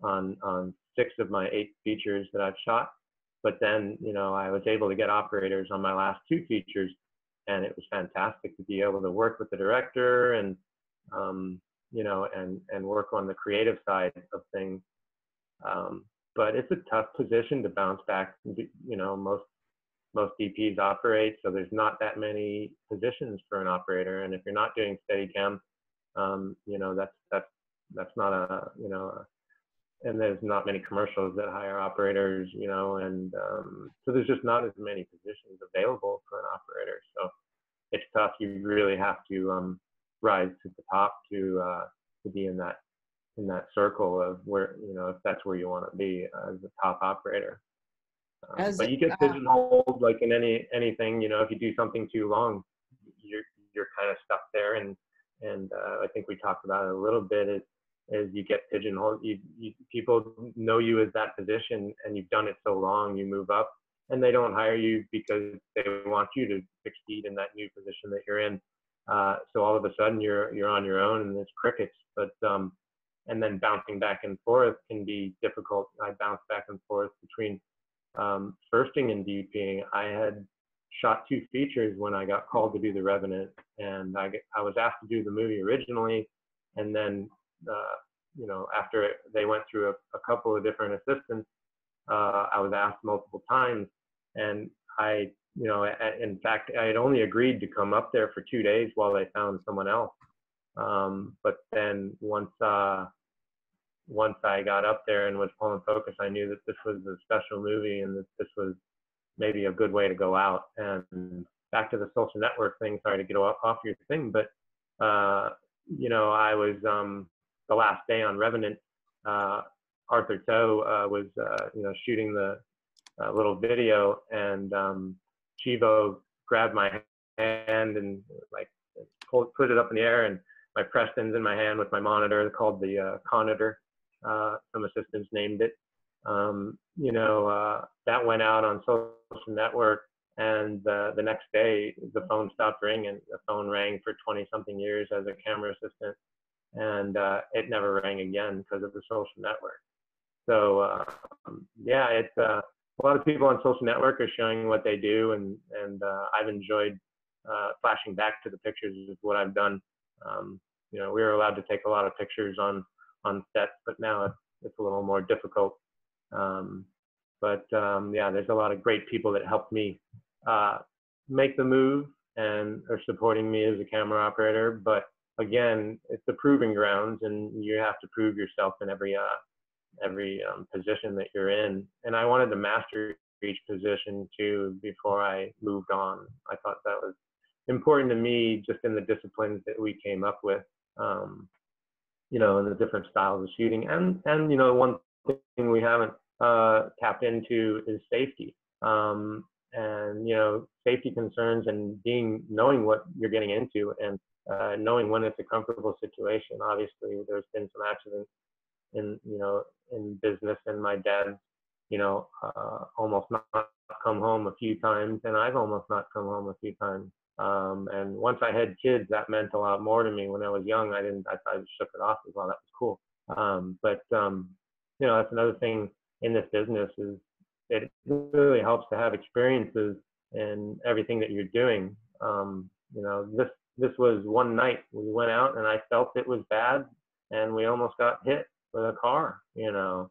6 of my 8 features that I've shot. But then, you know, I was able to get operators on my last 2 features, and it was fantastic to be able to work with the director and, you know, and work on the creative side of things. But it's a tough position to bounce back. You know, most DPs operate, so there's not that many positions for an operator. And if you're not doing Steadicam, you know, that's not a, you know, and there's not many commercials that hire operators, you know, and so there's just not as many positions available for an operator. So it's tough. You really have to rise to the top to be in that circle of where, you know, if that's where you want to be as a top operator. But you get pigeonholed like in anything, you know, if you do something too long, you're kind of stuck there. And I think we talked about it a little bit, is you get pigeonholed. People know you as that position, and you've done it so long, you move up, and they don't hire you because they want you to succeed in that new position that you're in. So all of a sudden you're on your own, and it's crickets. But and then bouncing back and forth can be difficult. I bounced back and forth between firsting and DPing. I had shot 2 features when I got called to do The Revenant, and I was asked to do the movie originally, and then you know, after they went through a couple of different assistants, I was asked multiple times, and I, you know, in fact, I had only agreed to come up there for 2 days while they found someone else. But then once I got up there and was pulling focus, I knew that this was a special movie, and that this was maybe a good way to go out. And back to the social network thing, sorry to get off your thing, but you know, I was the last day on Revenant, Arthur To was you know, shooting the little video, and Chivo grabbed my hand and like put it up in the air, and my Preston's in my hand with my monitor called the Conitor. Some assistants named it. You know, that went out on social network, and the next day the phone stopped ringing. The phone rang for 20-something years as a camera assistant, and it never rang again because of the social network. So yeah, it's a lot of people on social network are showing what they do, and I've enjoyed flashing back to the pictures is what I've done. You know, we were allowed to take a lot of pictures on set, but now it's a little more difficult. Yeah, there's a lot of great people that helped me make the move and are supporting me as a camera operator. But again, it's the proving grounds, and you have to prove yourself in every position that you're in. And I wanted to master each position too before I moved on. I thought that was important to me, just in the disciplines that we came up with, you know, and the different styles of shooting. And you know, one thing we haven't tapped into is safety. And you know, safety concerns, and knowing what you're getting into, and knowing when it's a comfortable situation. Obviously, there's been some accidents in business, and my dad, you know, almost not come home a few times, and I've almost not come home a few times. And once I had kids, that meant a lot more to me. When I was young, I shook it off as well. That was cool. You know, that's another thing in this business, is it really helps to have experiences in everything that you're doing. You know, this was one night we went out, and I felt it was bad, and we almost got hit with a car. You know,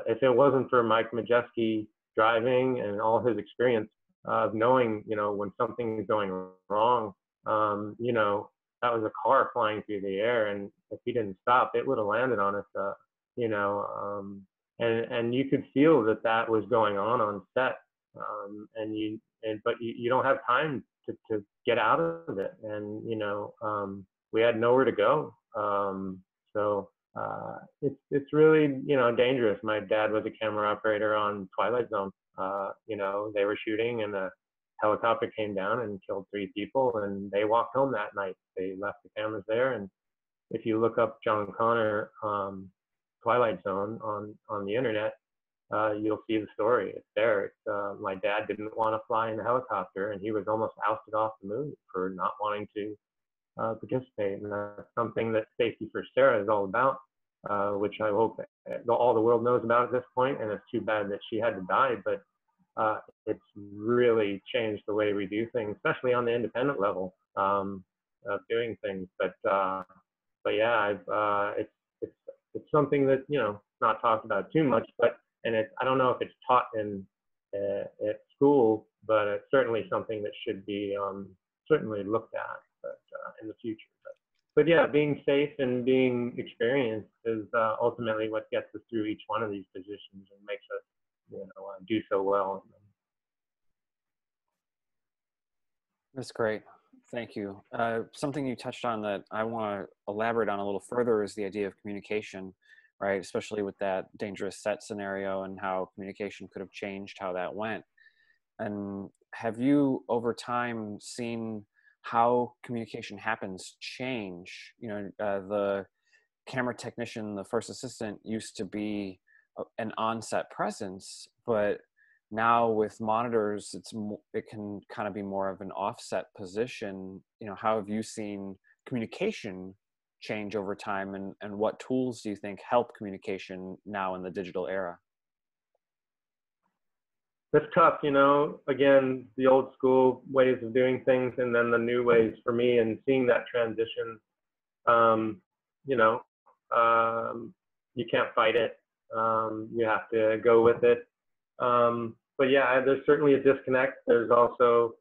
if it wasn't for Mike Majeski driving and all his experience of knowing, you know, when something is going wrong, you know, that was a car flying through the air, and if he didn't stop, it would have landed on us. You know, and you could feel that was going on set, but you don't have time to get out of it, and you know, we had nowhere to go. So it's really, you know, dangerous. My dad was a camera operator on Twilight Zone. You know, they were shooting, and a helicopter came down and killed 3 people, and they walked home that night. They left the cameras there, and if you look up John Connor Twilight Zone on the internet, you'll see the story. It's there. My dad didn't want to fly in the helicopter, and he was almost ousted off the movie for not wanting to participate. And that's something that Safety for Sarah is all about, which I hope all the world knows about at this point. And it's too bad that she had to die, but it's really changed the way we do things, especially on the independent level of doing things. But yeah, it's something that, you know, not talked about too much, but I don't know if it's taught at school, but it's certainly something that should be certainly looked at, but in the future. But yeah, being safe and being experienced is ultimately what gets us through each one of these positions and makes us, you know, do so well. That's great. Thank you. Something you touched on that I want to elaborate on a little further is the idea of communication, right? Especially with that dangerous set scenario and how communication could have changed how that went. And have you over time seen how communication happens change? You know, the camera technician, the first assistant used to be an on-set presence, but now with monitors, it can kind of be more of an offset position. You know, how have you seen communication change over time, and what tools do you think help communication now in the digital era? That's tough, you know, again, the old school ways of doing things and then the new ways for me, and seeing that transition, you know, you can't fight it. You have to go with it. But yeah, there's certainly a disconnect. There's also,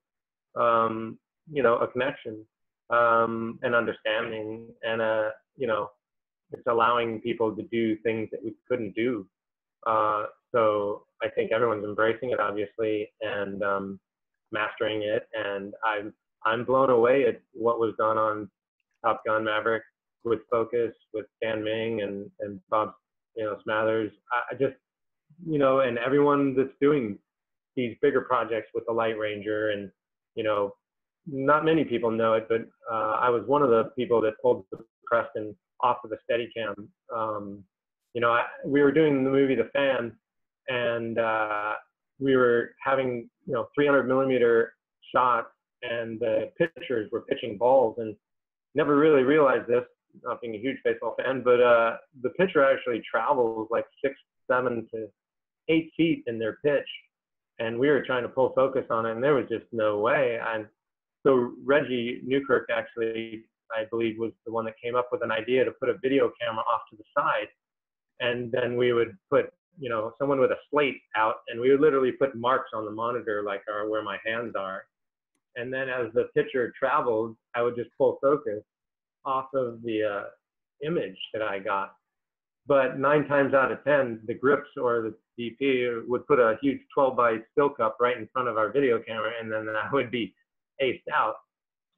you know, a connection, and understanding, and you know, it's allowing people to do things that we couldn't do. So I think everyone's embracing it, obviously, and mastering it. And I'm blown away at what was done on Top Gun Maverick with Focus, with Dan Ming and Bob, you know, Smathers. I just, you know, and everyone that's doing these bigger projects with the Light Ranger, and, you know, not many people know it, but I was one of the people that pulled the Preston off of the Steadicam. You know, we were doing the movie The Fan, and we were having, you know, 300 millimeter shots, and the pitchers were pitching balls, and never really realized this, not being a huge baseball fan, but the pitcher actually travels like 6, 7 to 8 feet in their pitch, and we were trying to pull focus on it, and there was just no way. And so Reggie Newkirk actually, I believe, was the one that came up with an idea to put a video camera off to the side, and then we would put, you know, someone with a slate out, and we would literally put marks on the monitor like where my hands are. And then as the pitcher traveled, I would just pull focus off of the image that I got. But 9 times out of 10, the grips or the DP would put a huge 12 by still cup right in front of our video camera, and then I would be aced out.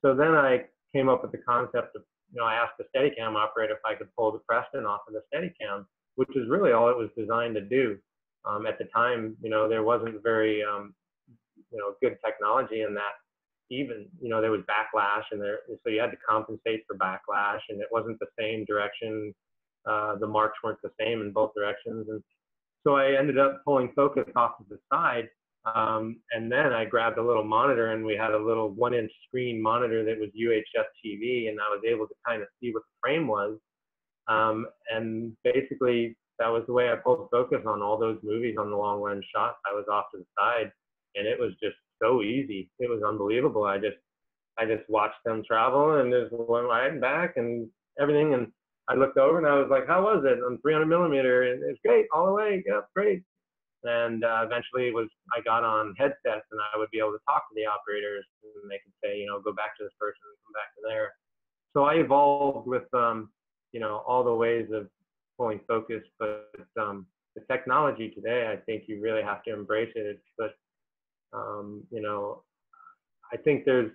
So then I came up with the concept of, you know, I asked the Steadicam operator if I could pull the Preston off of the Steadicam, which is really all it was designed to do. At the time, you know, there wasn't very, you know, good technology in that. Even, you know, there was backlash, and so you had to compensate for backlash, and it wasn't the same direction. The marks weren't the same in both directions, and so I ended up pulling focus off to the side, and then I grabbed a little monitor, and we had a little 1-inch screen monitor that was UHF TV, and I was able to kind of see what the frame was. And basically, that was the way I pulled focus on all those movies on the long lens shots. I was off to the side, and it was just so easy. It was unbelievable. I just watched them travel, and just went right and back and everything. And I looked over, and I was like, "How was it on 300 millimeter?" And it's great all the way. Yeah, great. And eventually, I got on headsets, and I would be able to talk to the operators, and they could say, you know, go back to this person, come back to there. So I evolved with you know, all the ways of pulling focus, but the technology today, I think you really have to embrace it. But you know, I think there's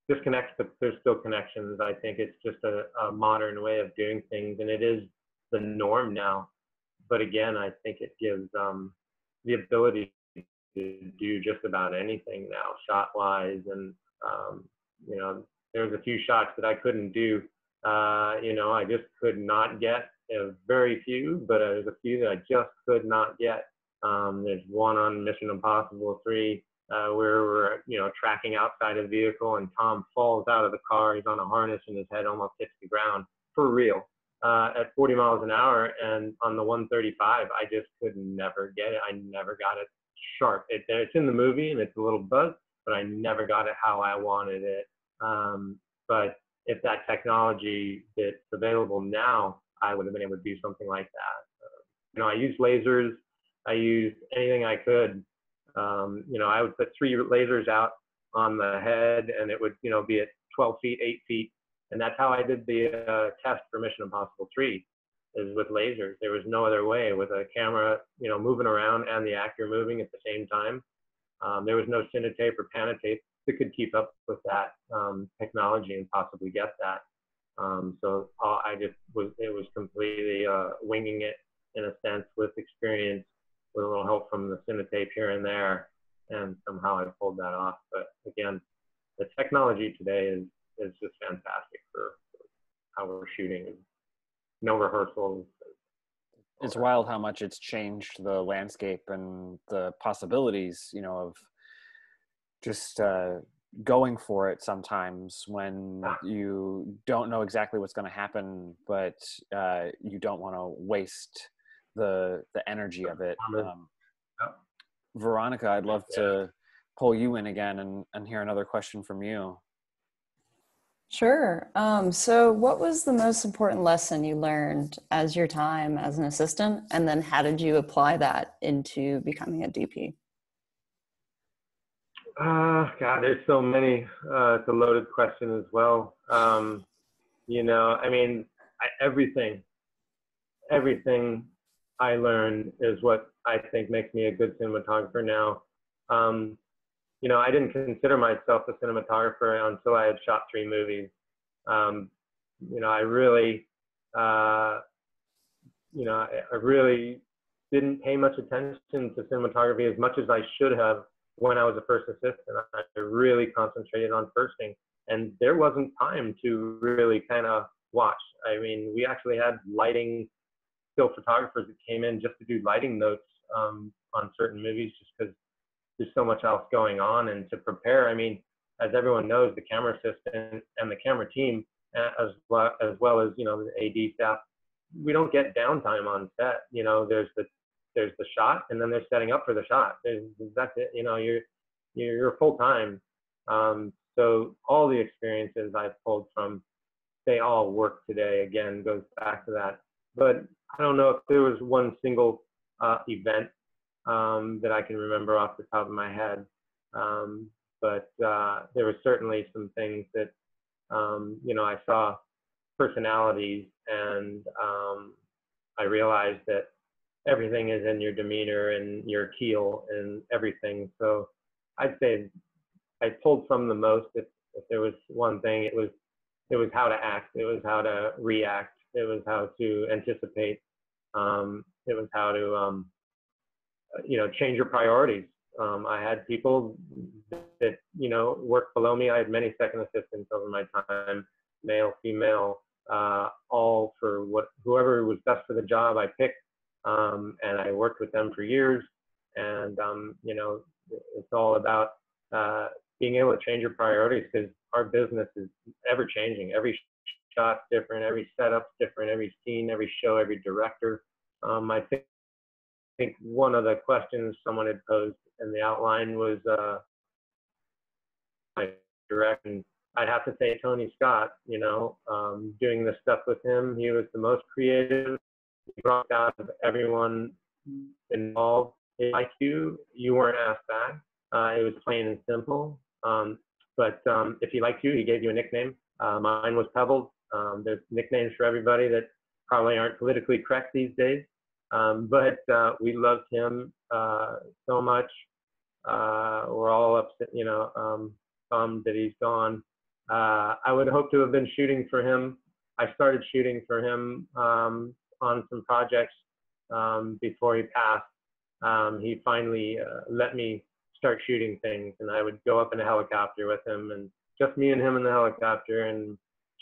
disconnects, but there's still connections. I think it's just a modern way of doing things, and it is the norm now. But again, I think it gives the ability to do just about anything now, shot-wise. And you know, there's a few shots that I couldn't do. You know, I just could not get. Very few, but there's a few that I just could not get. There's one on Mission Impossible 3 where we're, you know, tracking outside a vehicle and Tom falls out of the car. He's on a harness and his head almost hits the ground for real at 40 miles an hour. And on the 135, I just could never get it. I never got it sharp. It's in the movie and it's a little buzz, but I never got it how I wanted it. But if that technology that's available now, I would have been able to do something like that. You know, I used lasers. I used anything I could. You know, I would put 3 lasers out on the head and it would, you know, be at 12 feet, 8 feet. And that's how I did the test for Mission Impossible 3, is with lasers. There was no other way, with a camera, you know, moving around and the actor moving at the same time. There was no Cinetape or Panatape that could keep up with that technology and possibly get that. So it was completely winging it in a sense, with experience, with a little help from the Cinetape here and there, and somehow I pulled that off. But again, the technology today is just fantastic for how we're shooting. No rehearsals. It's wild how much it's changed the landscape and the possibilities, you know, of just going for it sometimes when you don't know exactly what's going to happen, but you don't want to waste the energy of it. Veronica, I'd love to pull you in again and hear another question from you. Sure. So what was the most important lesson you learned as your time as an assistant? And then how did you apply that into becoming a DP? God, there's so many. It's a loaded question as well. You know, I mean, everything I learned is what I think makes me a good cinematographer now. You know, I didn't consider myself a cinematographer until I had shot 3 movies. You know, I really didn't pay much attention to cinematography as much as I should have when I was a first assistant. I really concentrated on firsting, and there wasn't time to really kind of watch. I mean, we actually had lighting still photographers that came in just to do lighting notes on certain movies, just because there's so much else going on. And to prepare, I mean, as everyone knows, the camera assistant and the camera team, as well as, you know, the AD staff, we don't get downtime on set. You know, there's the shot, and then there's setting up for the shot. That's it. You know, you're full time. So all the experiences I've pulled from, they all work today. Again, goes back to that. But I don't know if there was one single event that I can remember off the top of my head. But there were certainly some things that, you know, I saw personalities, and I realized that everything is in your demeanor and your keel and everything. So I'd say I pulled from the most. If there was one thing, it was how to act. It was how to react. It was how to anticipate. It was how to, you know, change your priorities. I had people that, you know, worked below me. I had many second assistants over my time, male, female, all for whoever was best for the job I picked. And I worked with them for years. And, you know, it's all about being able to change your priorities, because our business is ever changing. Every shot's different, every setup's different, every scene, every show, every director. I think one of the questions someone had posed in the outline was my direct, and I'd have to say Tony Scott. You know, doing this stuff with him, he was the most creative. He brought out of everyone involved. If he liked you, you weren't asked back. It was plain and simple. But if he liked you, he gave you a nickname. Mine was Pebbles. There's nicknames for everybody that probably aren't politically correct these days. But we loved him so much. We're all upset, you know, bummed that he's gone. I would hope to have been shooting for him. I started shooting for him on some projects before he passed. He finally let me start shooting things, and I would go up in a helicopter with him, and just me and him in the helicopter, and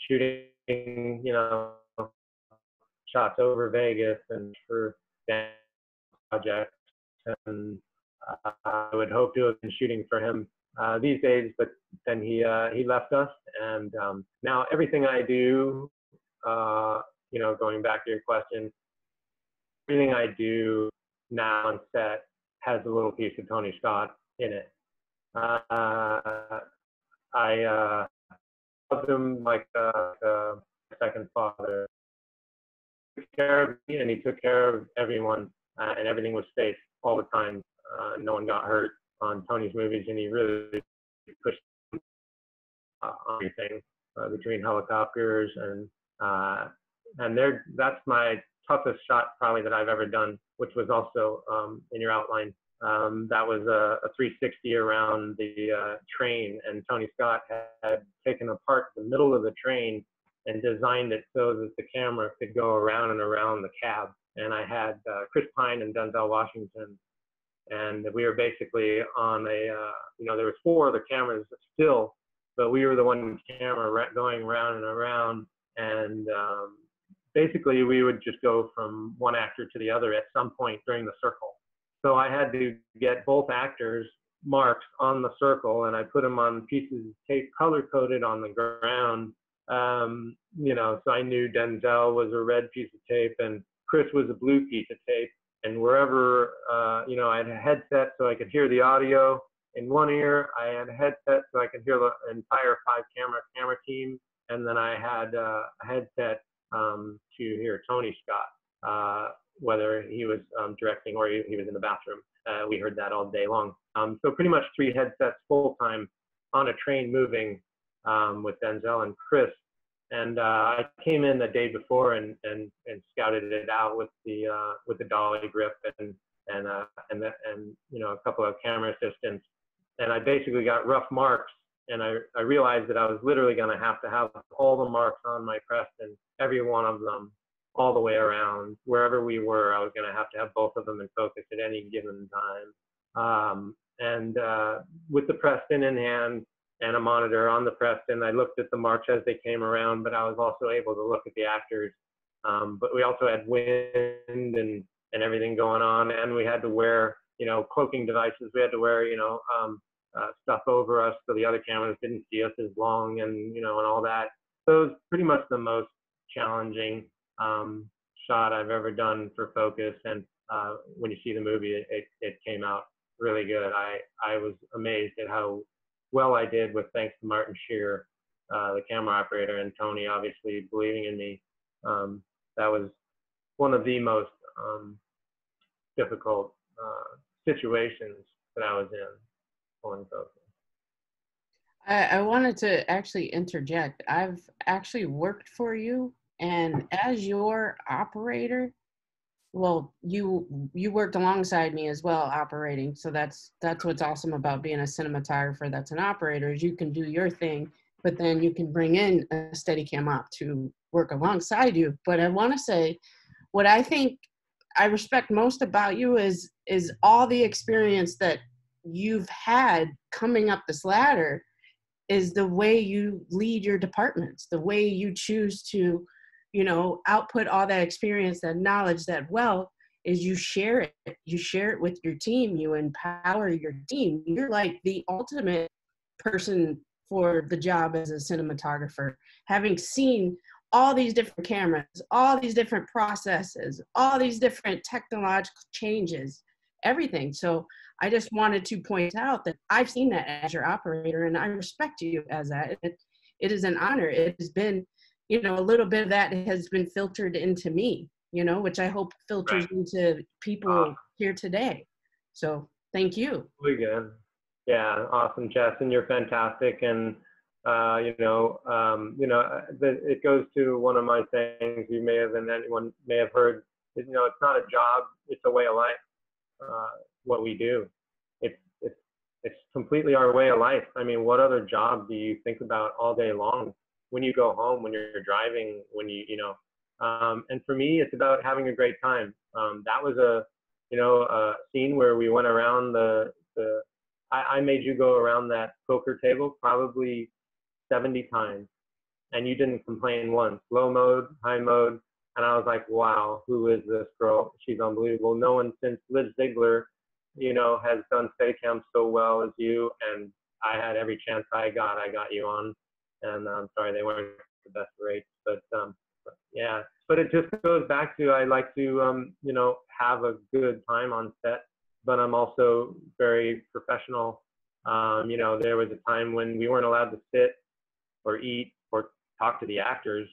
shooting, you know, shots over Vegas and for projects. And I would hope to have been shooting for him these days, but then he left us, and now everything I do, going back to your question, everything I do now on set has a little piece of Tony Scott in it. I loved him like a second father. He took care of me, and he took care of everyone, and everything was safe all the time. No one got hurt on Tony's movies, and he really pushed everything between helicopters and that's my toughest shot probably that I've ever done, which was also in your outline. That was a 360 around the train, and Tony Scott had taken apart the middle of the train and designed it so that the camera could go around and around the cab. And I had Chris Pine and Denzel Washington, and we were basically on there was 4 other cameras still, but we were the one camera going around and around, and basically we would just go from one actor to the other at some point during the circle. So I had to get both actors marks on the circle, and I put them on pieces of tape color-coded on the ground. So I knew Denzel was a red piece of tape and Chris was a blue piece of tape. And wherever, I had a headset so I could hear the audio in one ear. I had a headset so I could hear the entire 5-camera team. And then I had a headset to hear Tony Scott, whether he was directing or he was in the bathroom. We heard that all day long. So pretty much 3 headsets full time on a train moving with Denzel and Chris. And I came in the day before and scouted it out with the dolly grip and a couple of camera assistants. And I basically got rough marks. And I realized that I was literally going to have all the marks on my Preston, every one of them, all the way around. Wherever we were, I was going to have both of them in focus at any given time. With the Preston in hand and a monitor on the Preston, I looked at the marks as they came around, but I was also able to look at the actors. But we also had wind and everything going on, and we had to wear, cloaking devices. We had to wear, stuff over us so the other cameras didn't see us as long and all that. So it was pretty much the most challenging shot I've ever done for focus. And when you see the movie, it came out really good. I was amazed at how well I did, with thanks to Martin Shear, the camera operator, and Tony obviously believing in me. That was one of the most difficult situations that I was in. I wanted to actually interject. I've actually worked for you, and as your operator, well, you worked alongside me as well operating. So that's what's awesome about being a cinematographer that's an operator, is you can do your thing, but then you can bring in a Steadicam op to work alongside you. But I want to say, what I think I respect most about you is all the experience that you've had coming up this ladder, is the way you lead your departments, the way you choose to, output all that experience, that knowledge, that wealth, is you share it. You share it with your team. You empower your team. You're like the ultimate person for the job as a cinematographer, having seen all these different cameras, all these different processes, all these different technological changes, everything. So I just wanted to point out that I've seen that as your operator, and I respect you as that. It is an honor. It has been, a little bit of that has been filtered into me, which I hope filters into people here today. So thank you. Really good. Yeah, awesome, Jess, and you're fantastic. And it goes to one of my sayings you may have, and anyone may have heard. It's not a job; it's a way of life. What we do, it's completely our way of life. I mean, what other job do you think about all day long when you go home, when you're driving, when and for me, it's about having a great time. That was a scene where we went around I made you go around that poker table probably 70 times, and you didn't complain once. Low mode, high mode, and I was like, wow, who is this girl? She's unbelievable. No one since Liz Ziegler has done Steadicam so well as you, and I had every chance I got you on, and I'm sorry they weren't the best rates, but yeah. But it just goes back to I like to have a good time on set, but I'm also very professional. There was a time when we weren't allowed to sit or eat or talk to the actors,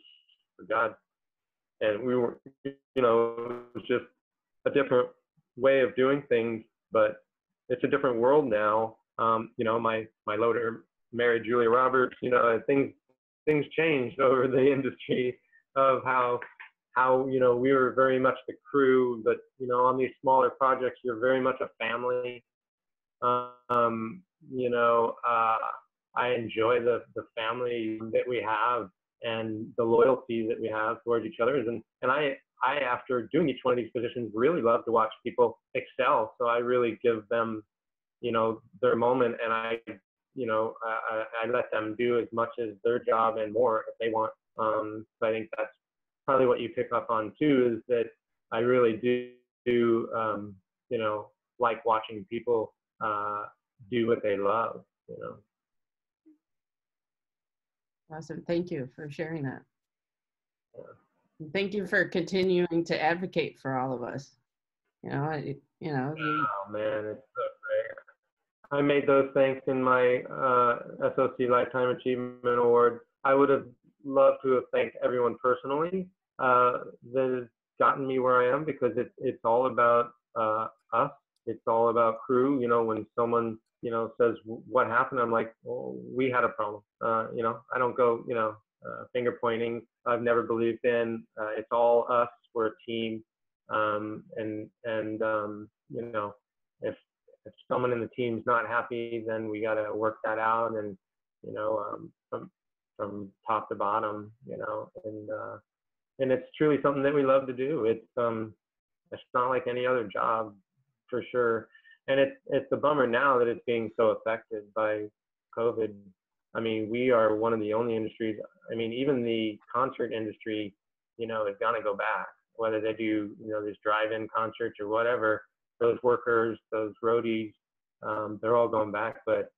for God, and we were, it was just a different way of doing things, but it's a different world now. My loader married Julia Roberts, things changed over the industry of how we were very much the crew, but on these smaller projects you're very much a family. I enjoy the family that we have and the loyalty that we have towards each other, and I after doing each one of these positions really love to watch people excel, so I really give them their moment, and I let them do as much as their job and more if they want. So I think that's probably what you pick up on too, is that I really do like watching people do what they love. Awesome. Thank you for sharing that. Thank you for continuing to advocate for all of us. Oh man, it's so great. I made those thanks in my SOC Lifetime Achievement Award. I would have loved to have thanked everyone personally that has gotten me where I am, because it's all about us. It's all about crew. When someone says what happened, I'm like, well, we had a problem. I don't go finger pointing. I've never believed in. It's all us. We're a team. If someone in the team's not happy, then we got to work that out, and from top to bottom, and it's truly something that we love to do. It's not like any other job, for sure. And it's a bummer now that it's being so affected by COVID. I mean, we are one of the only industries. I mean, even the concert industry, is going to go back, whether they do, these drive-in concerts or whatever. Those workers, those roadies, they're all going back. But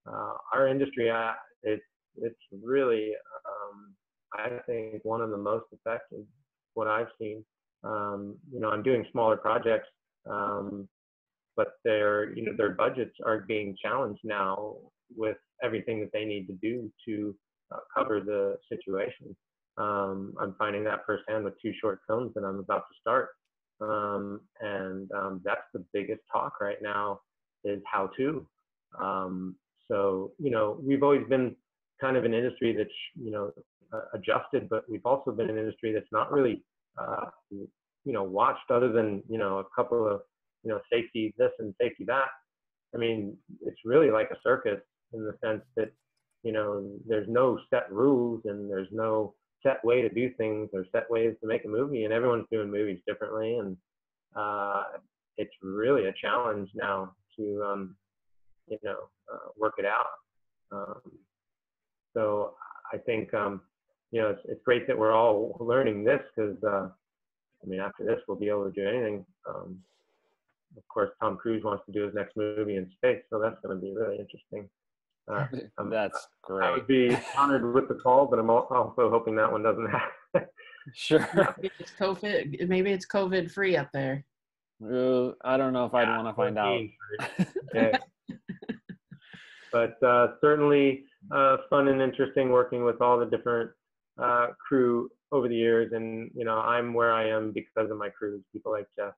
our industry, it's really, I think, one of the most affected, what I've seen. I'm doing smaller projects, but their budgets are being challenged now with everything that they need to do to cover the situation. I'm finding that firsthand with 2 short films that I'm about to start. That's the biggest talk right now, is how to. So, we've always been kind of an industry that's, adjusted, but we've also been an industry that's not really, watched, other than, a couple of, safety this and safety that. I mean, it's really like a circus, in the sense that, there's no set rules, and there's no set way to do things, or set ways to make a movie, and everyone's doing movies differently. And it's really a challenge now to, work it out. So I think, it's great that we're all learning this, because, after this, we'll be able to do anything. Of course, Tom Cruise wants to do his next movie in space, so that's going to be really interesting. That's great. I would be honored with the call, but I'm also hoping that one doesn't happen. Sure. Maybe it's COVID free up there. I don't know if I'd want to find out. Okay. But certainly fun and interesting working with all the different crew over the years. And, I'm where I am because of my crews, people like Jeff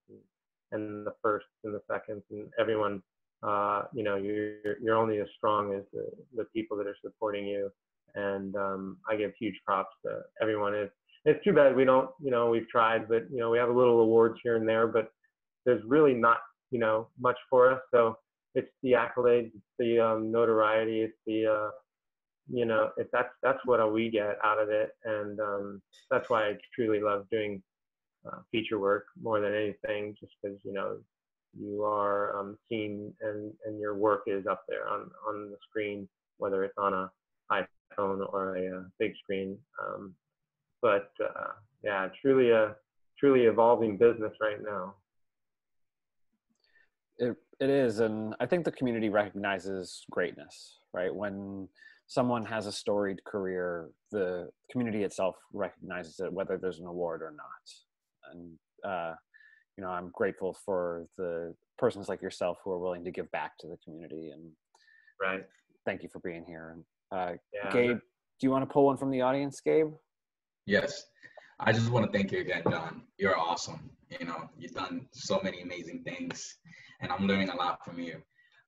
and the firsts and the seconds, and everyone. You're only as strong as the people that are supporting you. And I give huge props to everyone. It's too bad we don't, we've tried, but, we have a little awards here and there, but there's really not, much for us. So it's the accolades, it's the notoriety, it's the, that's what we get out of it. And that's why I truly love doing feature work more than anything, just because, you are seen, and your work is up there on the screen, whether it's on a iPhone or a big screen. Yeah, truly evolving business right now. It is, and I think the community recognizes greatness, right? When someone has a storied career, the community itself recognizes it, whether there's an award or not. And you know, I'm grateful for the persons like yourself who are willing to give back to the community. And Right. thank you for being here. Yeah. Gabe, do you want to pull one from the audience, Gabe? Yes. I just want to thank you again, John. You're awesome. You know, you've done so many amazing things, and I'm learning a lot from you.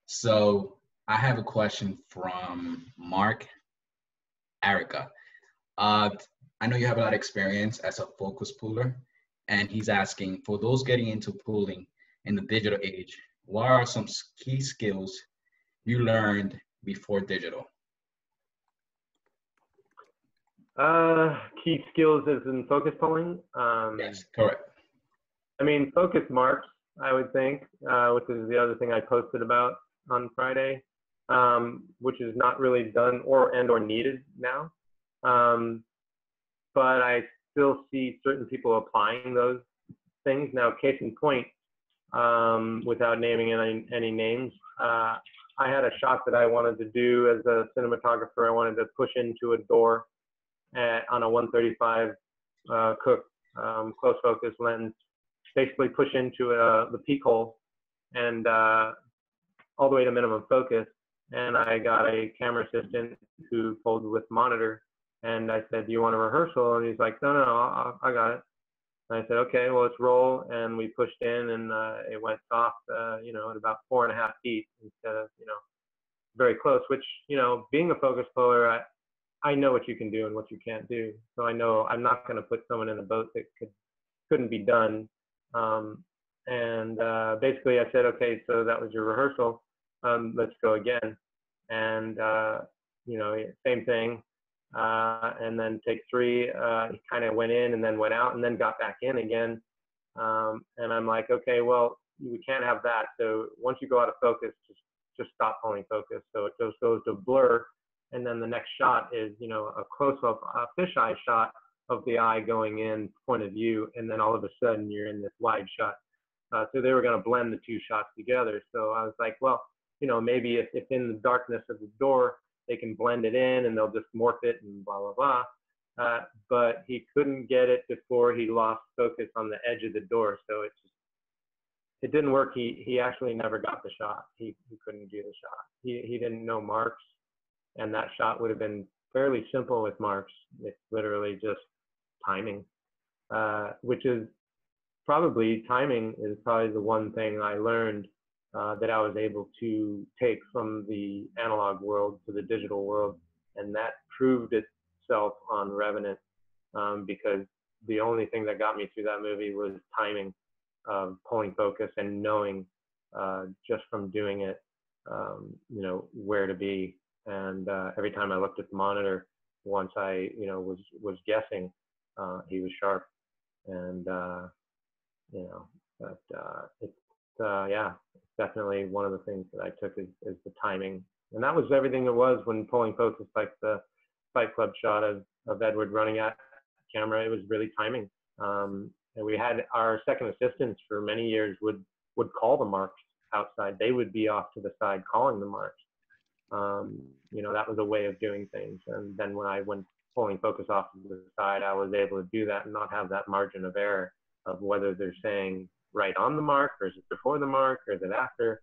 So I have a question from Mark Arica. I know you have a lot of experience as a focus puller, and he's asking, for those getting into pulling in the digital age, what are some key skills you learned before digital? Key skills is in focus pulling. Yes, correct. I mean, focus marks, I would think, which is the other thing I posted about on Friday, which is not really done or needed now. But I still see certain people applying those things. Now, case in point, without naming any names, I had a shot that I wanted to do as a cinematographer. I wanted to push into a door on a 135 Cooke close focus lens, basically push into the peak hole and all the way to minimum focus. And I got a camera assistant who pulled with monitor. And I said, do you want a rehearsal? And he's like, no, I got it. And I said, okay, well, let's roll. And we pushed in, and it went soft, you know, at about 4.5 feet instead of, you know, very close, which, you know, being a focus puller, I know what you can do and what you can't do. So I know I'm not going to put someone in a boat that couldn't be done. Basically I said, okay, so that was your rehearsal. Let's go again. And, you know, same thing. And then take 3, he kind of went in and then went out and then got back in again. And I'm like, okay, well, we can't have that. So once you go out of focus, just stop pulling focus. So it just goes to blur. And then the next shot is, you know, a close-up fisheye shot of the eye going in point of view. And then all of a sudden you're in this wide shot. So they were going to blend the 2 shots together. So I was like, well, you know, maybe if in the darkness of the door, they can blend it in and they'll just morph it and blah, blah, blah. But he couldn't get it before he lost focus on the edge of the door. So it didn't work. He actually never got the shot. He couldn't do the shot. He didn't know marks. And that shot would have been fairly simple with marks. It's literally just timing, which is timing is probably the one thing I learned that I was able to take from the analog world to the digital world. And that proved itself on Revenant, because the only thing that got me through that movie was timing, pulling focus and knowing just from doing it, you know, where to be. And every time I looked at the monitor, once I, you know, was guessing, he was sharp. And, you know, but yeah, it's definitely one of the things that I took is the timing. And that was everything it was when pulling focus, like the Fight Club shot of Edward running at camera. It was really timing. And we had our second assistants for many years would call the marks outside. They would be off to the side calling the marks. You know, that was a way of doing things. And then when I went pulling focus off to the side, I was able to do that and not have that margin of error of whether they're saying right on the mark, or is it before the mark, or is it after?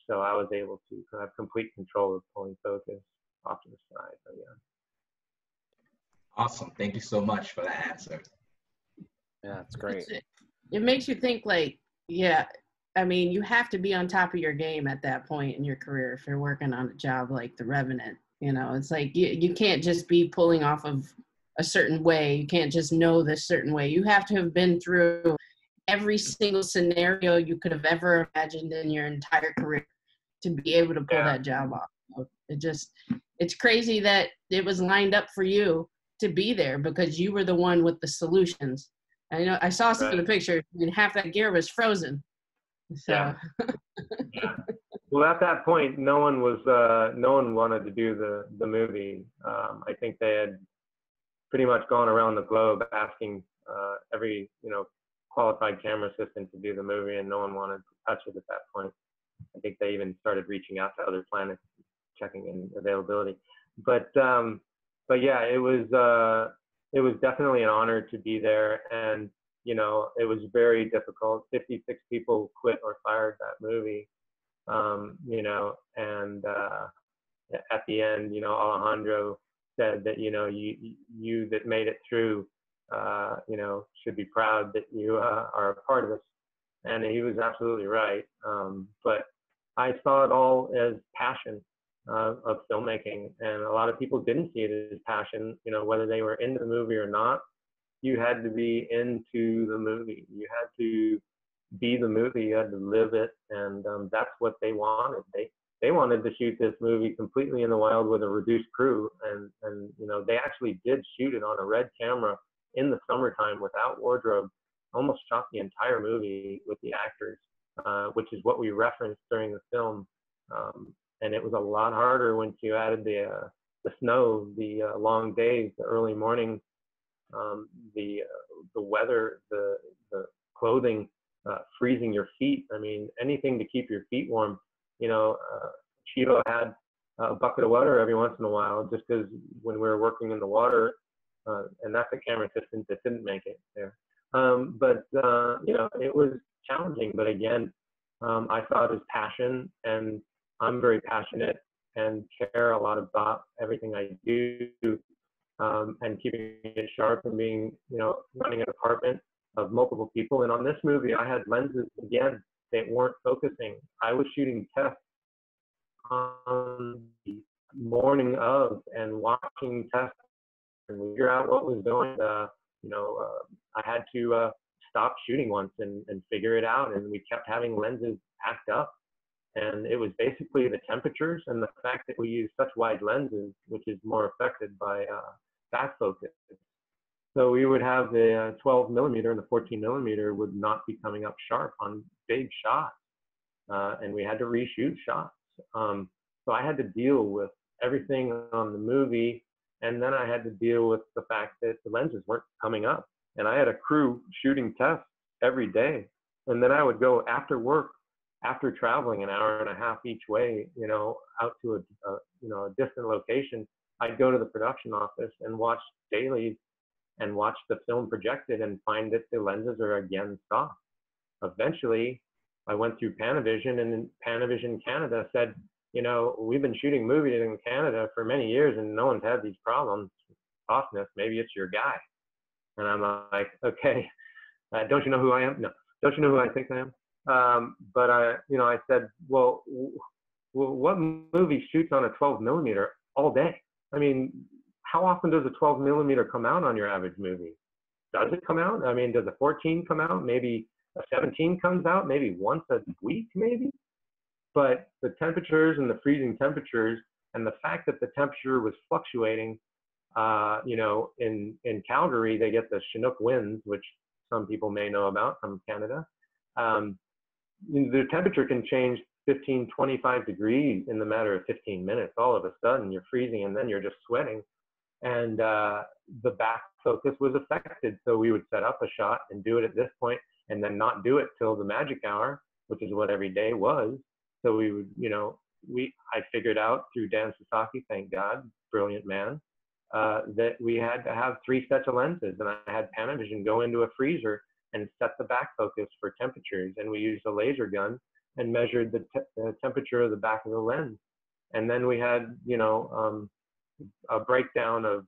So I was able to have complete control of pulling focus off to the side. So, yeah. Awesome. Thank you so much for that answer. Yeah, it's great. It makes you think, like, yeah, I mean, you have to be on top of your game at that point in your career if you're working on a job like The Revenant. You know, it's like you can't just be pulling off of a certain way. You can't just know this certain way. You have to have been through every single scenario you could have ever imagined in your entire career to be able to pull that job off. It's crazy that it was lined up for you to be there because you were the one with the solutions. I know I saw some of the pictures, and half that gear was frozen. So. Yeah. Yeah. Well, at that point, no one wanted to do the movie. I think they had pretty much gone around the globe asking every, you know, qualified camera assistant to do the movie, and no one wanted to touch it at that point. I think they even started reaching out to other planets, checking in availability. But yeah, it was definitely an honor to be there, and you know, it was very difficult. 56 people quit or fired that movie, you know, and at the end, you know, Alejandro said that, you know, you that made it through, you know, should be proud that you are a part of this. And he was absolutely right. But I saw it all as passion of filmmaking, and a lot of people didn't see it as passion, you know, whether they were into the movie or not. You had to be into the movie. You had to be the movie. You had to live it, and that's what they wanted. They wanted to shoot this movie completely in the wild with a reduced crew, and you know, they actually did shoot it on a red camera in the summertime without wardrobe. Almost shot the entire movie with the actors, which is what we referenced during the film. And it was a lot harder once you added the snow, the long days, the early morning, the weather, the clothing, freezing your feet. I mean, anything to keep your feet warm. You know, Chivo had a bucket of water every once in a while, just because when we were working in the water, and that's a camera assistant that didn't make it there. But you know, it was challenging. But again, I saw it as passion, and I'm very passionate and care a lot about everything I do, and keeping it sharp, and being, you know, running an apartment of multiple people. And on this movie, I had lenses again that weren't focusing. I was shooting tests on the morning of and watching tests and figure out what was going. You know, I had to stop shooting once and figure it out, and we kept having lenses packed up. And it was basically the temperatures and the fact that we use such wide lenses, which is more affected by back focus. So we would have the 12 millimeter and the 14 millimeter would not be coming up sharp on big shots, and we had to reshoot shots. So I had to deal with everything on the movie, and then I had to deal with the fact that the lenses weren't coming up. And I had a crew shooting tests every day, and then I would go after work, after traveling an hour and a half each way, you know, out to a distant location. I'd go to the production office and watch dailies and watch the film projected and find that the lenses are again soft. Eventually, I went through Panavision, and Panavision Canada said, you know, we've been shooting movies in Canada for many years and no one's had these problems, softness, maybe it's your guy. And I'm like, okay, don't you know who I am? No. Don't you know who I think I am? But I said, well, what movie shoots on a 12 millimeter all day? I mean, how often does a 12 millimeter come out on your average movie? Does it come out? I mean, does a 14 come out? Maybe a 17 comes out, maybe once a week, maybe. But the temperatures and the freezing temperatures, and the fact that the temperature was fluctuating, you know, in Calgary, they get the Chinook winds, which some people may know about from Canada. The temperature can change 15, 25 degrees in the matter of 15 minutes. All of a sudden, you're freezing, and then you're just sweating. And the back focus was affected. So we would set up a shot and do it at this point, and then not do it till the magic hour, which is what every day was. So we would, you know, I figured out through Dan Sasaki, thank God, brilliant man, that we had to have 3 sets of lenses. And I had Panavision go into a freezer and set the back focus for temperatures. And we used a laser gun and measured the temperature of the back of the lens. And then we had, you know, a breakdown of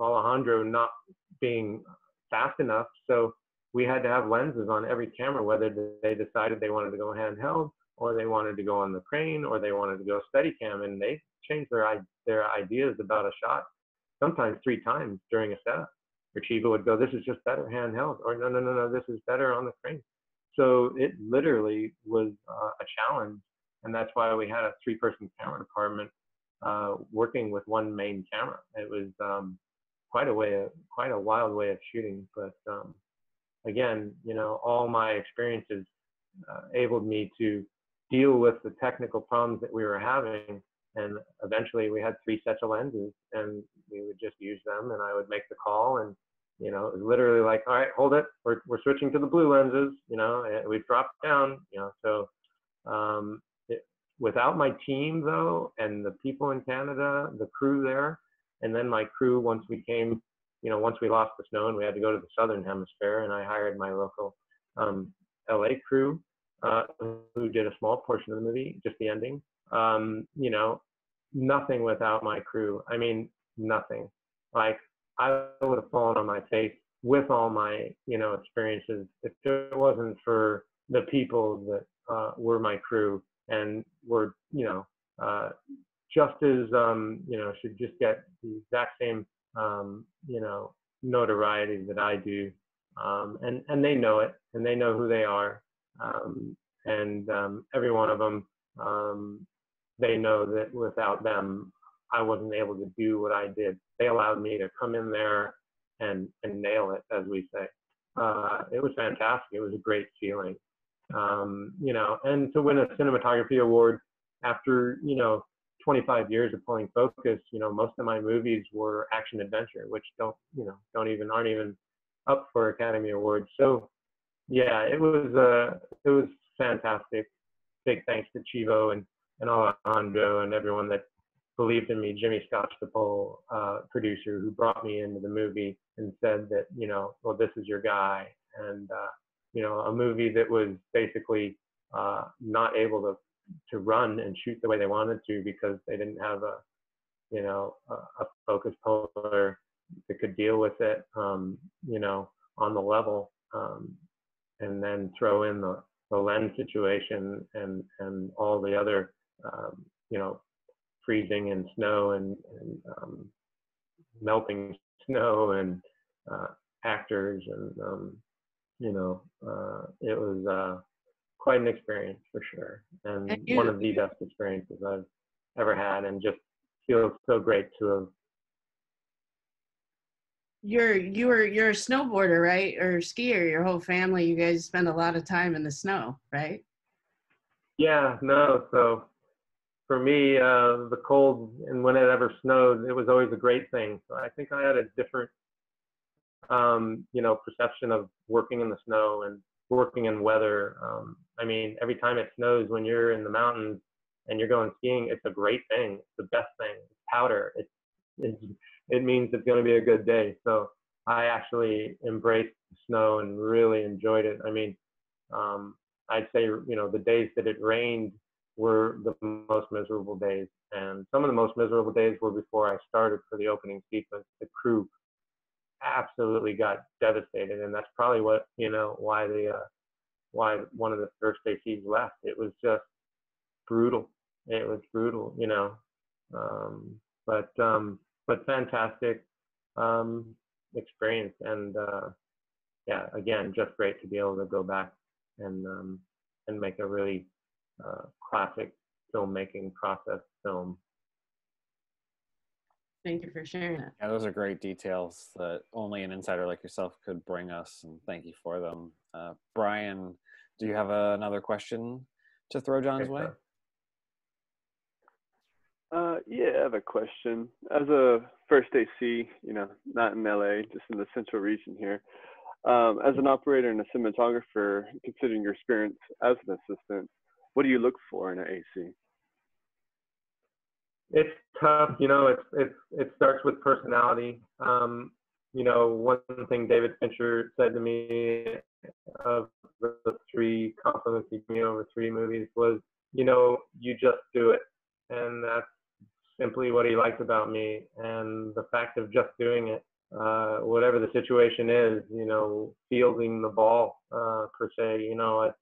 Alejandro not being fast enough. So we had to have lenses on every camera, whether they decided they wanted to go handheld, or they wanted to go on the crane, or they wanted to go Steadicam. And they changed their ideas about a shot sometimes 3 times during a setup. Or Chivo would go, this is just better handheld, or no, this is better on the crane. So it literally was a challenge. And that's why we had a 3-person camera department working with one main camera. It was quite a wild way of shooting. But again, you know, all my experiences enabled me to deal with the technical problems that we were having. And eventually we had 3 sets of lenses, and we would just use them, and I would make the call, and You know, it was literally like, all right, hold it, we're switching to the blue lenses. You know, and we've dropped down. You know, so without my team though, and the people in Canada, the crew there, and then my crew once we came, you know, once we lost the snow and we had to go to the southern hemisphere, and I hired my local LA crew who did a small portion of the movie, just the ending. You know, nothing without my crew. I mean, nothing. Like I would have fallen on my face with all my, you know, experiences if it wasn't for the people that were my crew and were, you know, just as, you know, should just get the exact same, you know, notoriety that I do. And they know it, and they know who they are. And every one of them, they know that without them, I wasn't able to do what I did. They allowed me to come in there and nail it, as we say. It was fantastic. It was a great feeling. You know, and to win a cinematography award after, you know, 25 years of pulling focus, you know, most of my movies were action adventure, which aren't even up for Academy Awards. So yeah, it was fantastic. Big thanks to Chivo and Alejandro and everyone that believed in me. Jimmy Scotch, the Pole producer, who brought me into the movie and said that, you know, well, this is your guy. And you know, a movie that was basically not able to run and shoot the way they wanted to because they didn't have a, you know, a focus puller that could deal with it, you know, on the level, and then throw in the lens situation and all the other, you know, freezing and snow and melting snow and actors and you know, it was quite an experience for sure, and one of the best experiences I've ever had, and just feels so great to have. You're a snowboarder, right? Or skier, your whole family, you guys spend a lot of time in the snow, right? Yeah, no, so for me, the cold and when it ever snowed, it was always a great thing. So I think I had a different you know, perception of working in the snow and working in weather. I mean, every time it snows when you're in the mountains and you're going skiing, it's a great thing. It's the best thing. It's powder. It means it's going to be a good day. So I actually embraced the snow and really enjoyed it. I mean, I'd say, you know, the days that it rained were the most miserable days. And some of the most miserable days were before I started for the opening sequence. The crew absolutely got devastated, and that's probably what, you know, why one of the first ACs left. It was just brutal. It was brutal, you know, but fantastic experience, and yeah, again, just great to be able to go back and make a really classic filmmaking process film. Thank you for sharing that. Yeah, those are great details that only an insider like yourself could bring us, and thank you for them. Brian, do you have another question to throw John's way? Yeah, I have a question. As a first AC, you know, not in LA, just in the central region here, as an operator and a cinematographer, considering your experience as an assistant, what do you look for in an AC? It's tough, you know. It starts with personality. You know, one thing David Fincher said to me of the 3 compliments he gave me over 3 movies was, you know, you just do it, and that's simply what he liked about me. And the fact of just doing it, whatever the situation is, you know, fielding the ball per se, you know,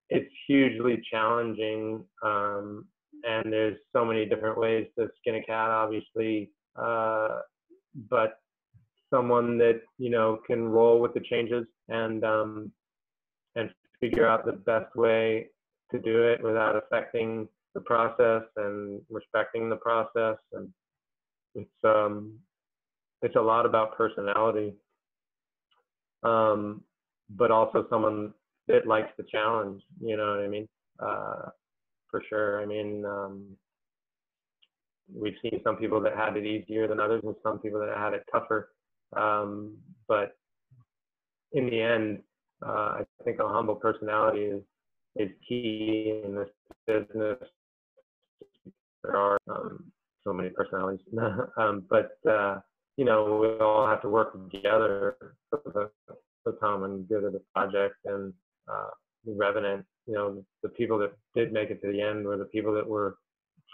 it's hugely challenging. And there's so many different ways to skin a cat, obviously, but someone that, you know, can roll with the changes and figure out the best way to do it without affecting the process and respecting the process. And it's a lot about personality, but also someone that likes the challenge. You know what I mean? For sure. I mean, we've seen some people that had it easier than others, and some people that had it tougher. But in the end, I think a humble personality is key in this business. There are so many personalities, but you know, we all have to work together for the common good of the project. And the Revenant, you know, the people that did make it to the end were the people that were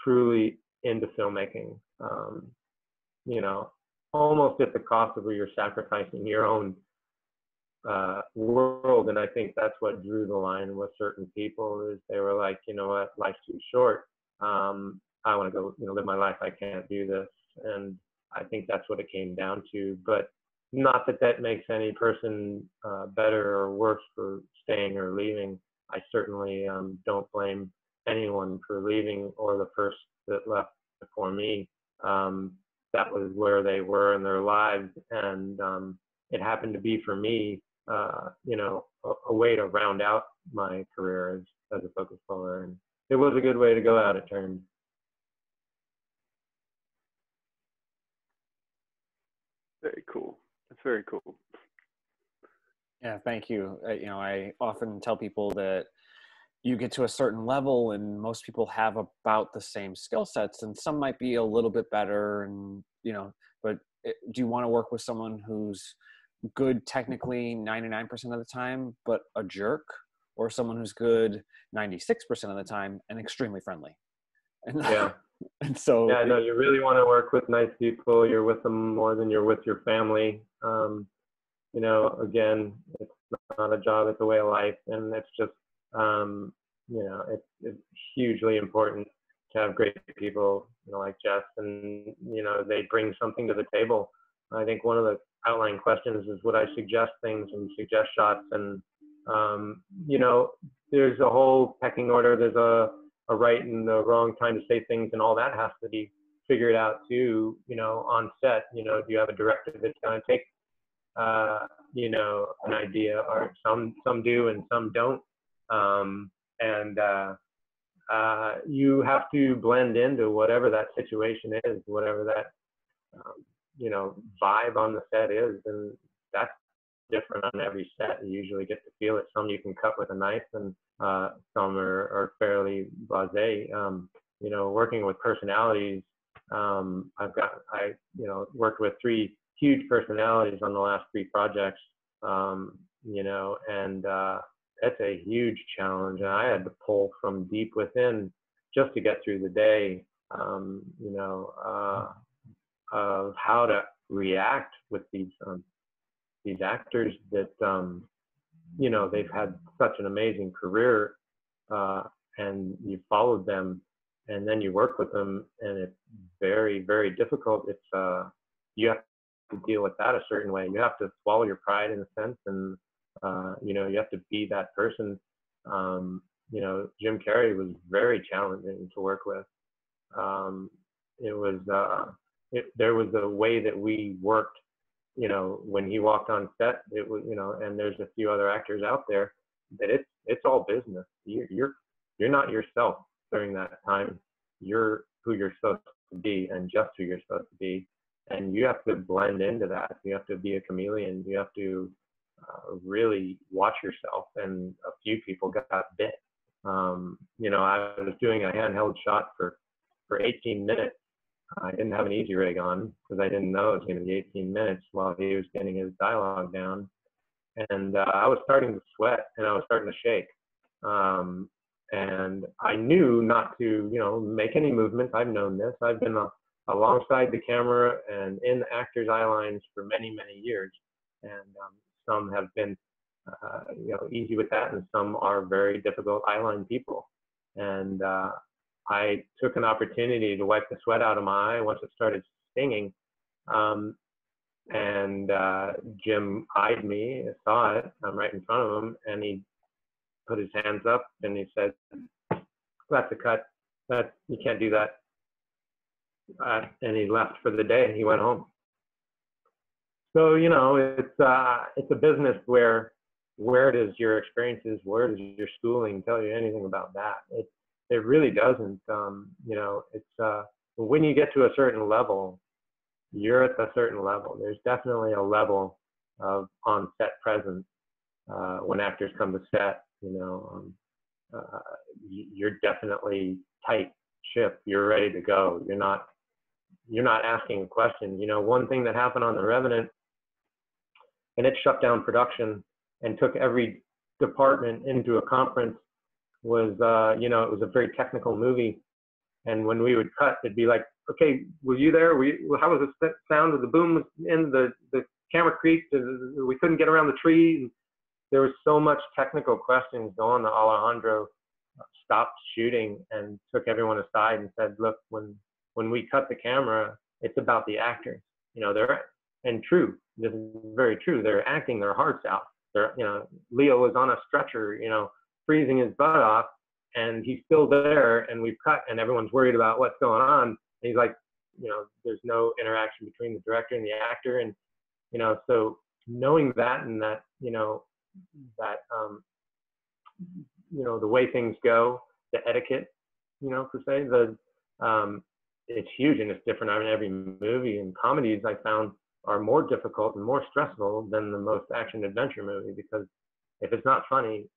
truly into filmmaking. You know, almost at the cost of where you're sacrificing your own world. And I think that's what drew the line with certain people, is they were like, you know what, life's too short. I want to go, you know, live my life. I can't do this. And I think that's what it came down to. But not that that makes any person better or worse for staying or leaving. I certainly don't blame anyone for leaving, or the first that left before me. That was where they were in their lives. And it happened to be for me, you know, a way to round out my career as a focus puller. And it was a good way to go out, it turned. Very cool. That's very cool. Yeah, thank you. You know, I often tell people that you get to a certain level and most people have about the same skill sets, and some might be a little bit better, and, you know, but do you want to work with someone who's good technically 99% of the time, but a jerk, or someone who's good 96% of the time and extremely friendly? And, yeah. And so, yeah, no, you really want to work with nice people. You're with them more than you're with your family. You know, again, it's not a job, it's a way of life. And it's just, you know, it's hugely important to have great people, you know, like Jess, and, you know, they bring something to the table. I think one of the outline questions is, would I suggest things and suggest shots? And, you know, there's a whole pecking order. There's a right and the wrong time to say things, and all that has to be figured out too, you know, on set. You know, do you have a director that's going to take, you know, an idea, or some do and some don't. You have to blend into whatever that situation is, whatever that, you know, vibe on the set is. And that's different on every set. You usually get to feel it. Some you can cut with a knife, and some are fairly blasé. You know, working with personalities, I you know, worked with 3 huge personalities on the last 3 projects. You know, and that's a huge challenge. And I had to pull from deep within just to get through the day. You know, of how to react with these actors that, you know, they've had such an amazing career, and you followed them, and then you work with them, and it's very, very difficult. It's you have to deal with that a certain way. You have to swallow your pride in a sense, and you know, you have to be that person. You know, Jim Carrey was very challenging to work with. It was there was a way that we worked. You know, when he walked on set, it was, you know, and there's a few other actors out there that it's all business. You're not yourself during that time. You're who you're supposed to be, and just who you're supposed to be. And you have to blend into that. You have to be a chameleon. You have to really watch yourself. And a few people got bit. You know, I was doing a handheld shot for 18 minutes. I didn't have an easy rig on because I didn't know it was going to be 18 minutes while he was getting his dialogue down. And I was starting to sweat, and I was starting to shake. And I knew not to, you know, make any movements. I've known this. I've been alongside the camera and in the actors' eye lines for many, many years. And some have been, you know, easy with that, and some are very difficult eyeline people. And I took an opportunity to wipe the sweat out of my eye once it started stinging. And Jim eyed me, saw it, I'm right in front of him, and he put his hands up and he said, "That's a cut. You can't do that." And he left for the day. He went home. So, you know, it's a business where does your experiences, where does your schooling tell you anything about that? It really doesn't. You know, it's when you get to a certain level, you're at a certain level. There's definitely a level of on-set presence when actors come to set. You're definitely tight ship. You're ready to go. You're not asking a question. One thing that happened on The Revenant, and it shut down production and took every department into a conference, was it was a very technical movie, and when we would cut, it'd be like, okay, were you there? How was the sound of the boom in the camera creaked? We couldn't get around the tree. There was so much technical questions going that Alejandro stopped shooting and took everyone aside and said, look, when we cut the camera, it's about the actors. And true, this is very true. They're acting their hearts out. Leo was on a stretcher, freezing his butt off, and he's still there, and we've cut, and everyone's worried about what's going on. And he's like, there's no interaction between the director and the actor. And, so knowing that, and that, the way things go, the etiquette, per se, it's huge and it's different in every movie. And comedies, I found, are more difficult and more stressful than the most action adventure movie, because if it's not funny,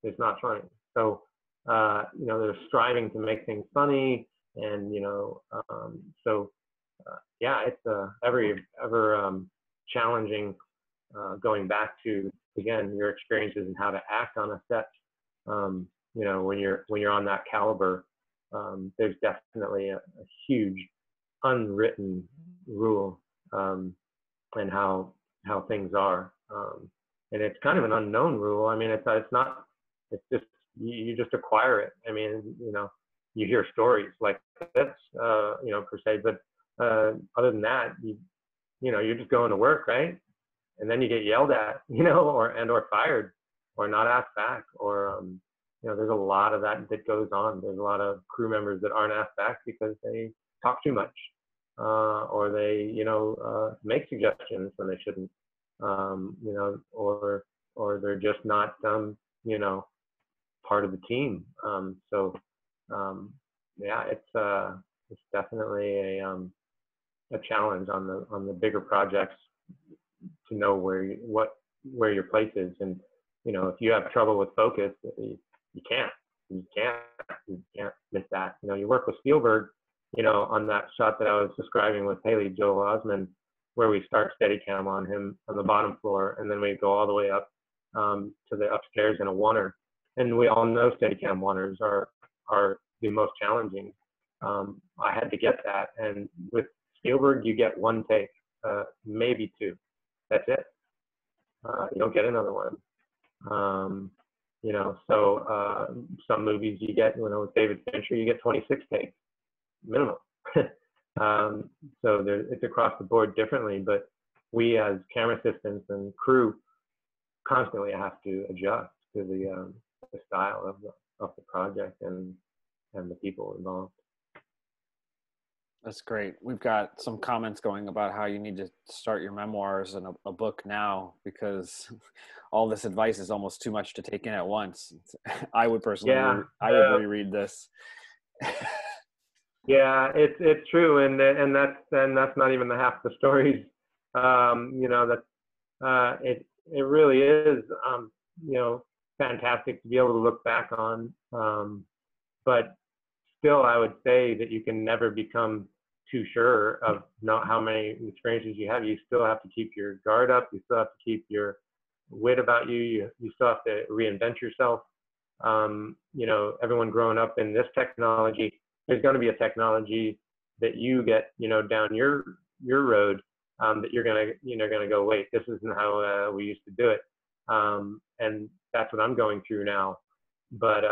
it's not funny. So, they're striving to make things funny, and it's ever challenging. Going back to, again, your experiences and how to act on a set. When you're on that caliber, there's definitely a huge unwritten rule, and how things are, and it's kind of an unknown rule. I mean, it's just you just acquire it. I mean, you hear stories like this, per se, but other than that, you're just going to work, right? And then you get yelled at, or fired, or not asked back, or there's a lot of that goes on. There's a lot of crew members that aren't asked back because they talk too much, or they make suggestions when they shouldn't, or they're just not part of the team. It's definitely a challenge on the bigger projects to know where your place is. And if you have trouble with focus, you can't miss that. You work with Spielberg, on that shot that I was describing with Haley Joel Osment, where we start Steadicam on him on the bottom floor, and then we go all the way up to the upstairs in a oneer. And we all know Steadicam oneers are the most challenging. I had to get that, and with Spielberg, you get one take, maybe two. That's it. You don't get another one. Some movies you get, with David Fincher, you get 26 takes minimum. So it's across the board differently, but we as camera assistants and crew constantly have to adjust to the style of the project and the people involved. That's great. We've got some comments going about how you need to start your memoirs and a book now, because all this advice is almost too much to take in at once. I would personally, I would reread this. Yeah, it's true, and that's not even the half the stories. It really is, fantastic to be able to look back on. But still, I would say that you can never become too sure of not how many experiences you have. You still have to keep your guard up. You still have to keep your wit about you. You still have to reinvent yourself. Everyone growing up in this technology, there's going to be a technology that you get, down your road, that you're gonna go, wait, this isn't how we used to do it. And that's what I'm going through now. But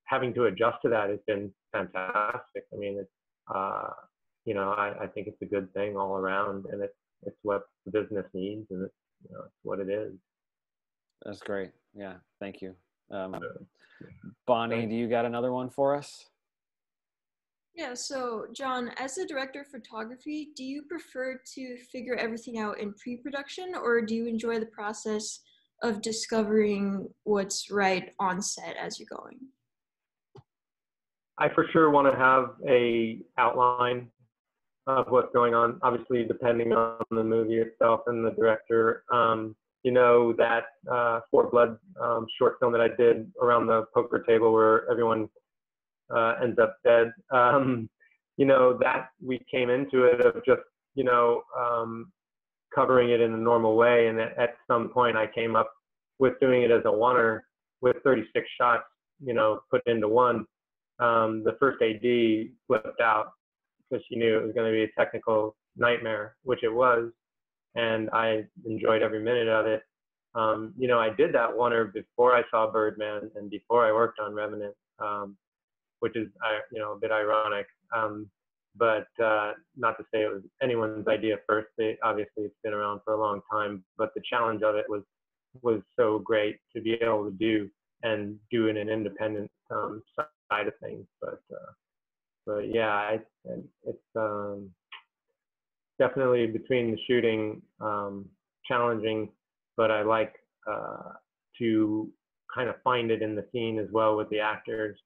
having to adjust to that has been fantastic. I mean, I think it's a good thing all around, and it's what the business needs, and it's what it is. That's great. Yeah, thank you. Bonnie, do you got another one for us? Yeah, so John, as a director of photography, do you prefer to figure everything out in pre-production, or do you enjoy the process of discovering what's right on set as you're going? I for sure want to have a outline of what's going on, obviously depending on the movie itself and the director. You know, that Four Blood short film that I did around the poker table where everyone ends up dead. You know, that we came into it of just, you know, covering it in a normal way. And at some point I came up with doing it as a oneer with 36 shots, you know, put into one. The first AD flipped out because she knew it was going to be a technical nightmare, which it was. And I enjoyed every minute of it. You know, I did that oneer before I saw Birdman and before I worked on Revenant, which is, you know, a bit ironic. But not to say it was anyone's idea first. Obviously, it's been around for a long time. But the challenge of it was so great to be able to do and do in an independent side of things. But yeah, it's definitely between the shooting challenging, but I like to kind of find it in the scene as well with the actors.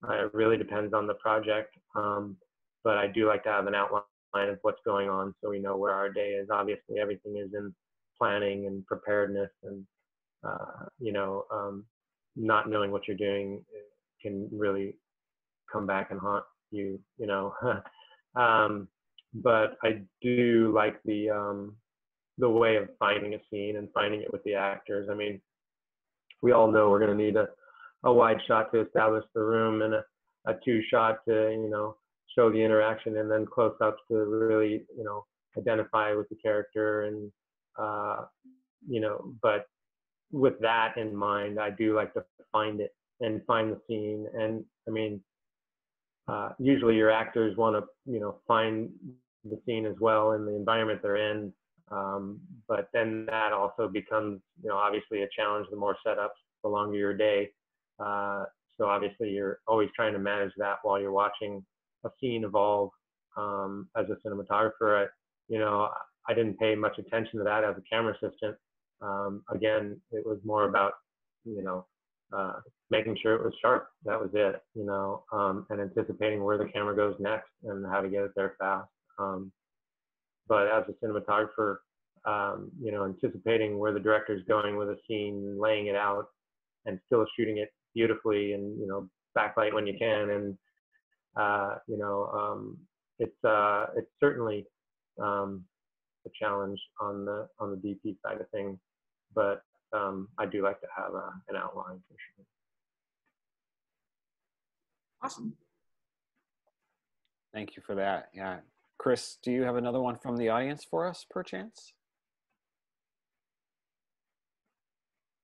It really depends on the project, but I do like to have an outline of what's going on so we know where our day is. Obviously, everything is in planning and preparedness, and you know, not knowing what you're doing can really come back and haunt you, you know. But I do like the way of finding a scene and finding it with the actors. I mean, we all know we're going to need a wide shot to establish the room and a two shot to, you know, show the interaction, and then close ups to really, you know, identify with the character. And, you know, but with that in mind, I do like to find it and find the scene. And I mean, usually your actors want to, you know, find the scene as well in the environment they're in. But then that also becomes, you know, obviously a challenge. The more setups, the longer your day. So obviously you're always trying to manage that while you're watching a scene evolve. As a cinematographer, you know, I didn't pay much attention to that as a camera assistant. Again, it was more about, you know, making sure it was sharp. That was it, you know, and anticipating where the camera goes next and how to get it there fast. But as a cinematographer, you know, anticipating where the director's going with a scene, laying it out, and still shooting it beautifully, and, you know, backlight when you can, and you know, it's certainly a challenge on the DP side of things, but I do like to have an outline for sure. Awesome. Thank you for that. Yeah. Chris, do you have another one from the audience for us, perchance?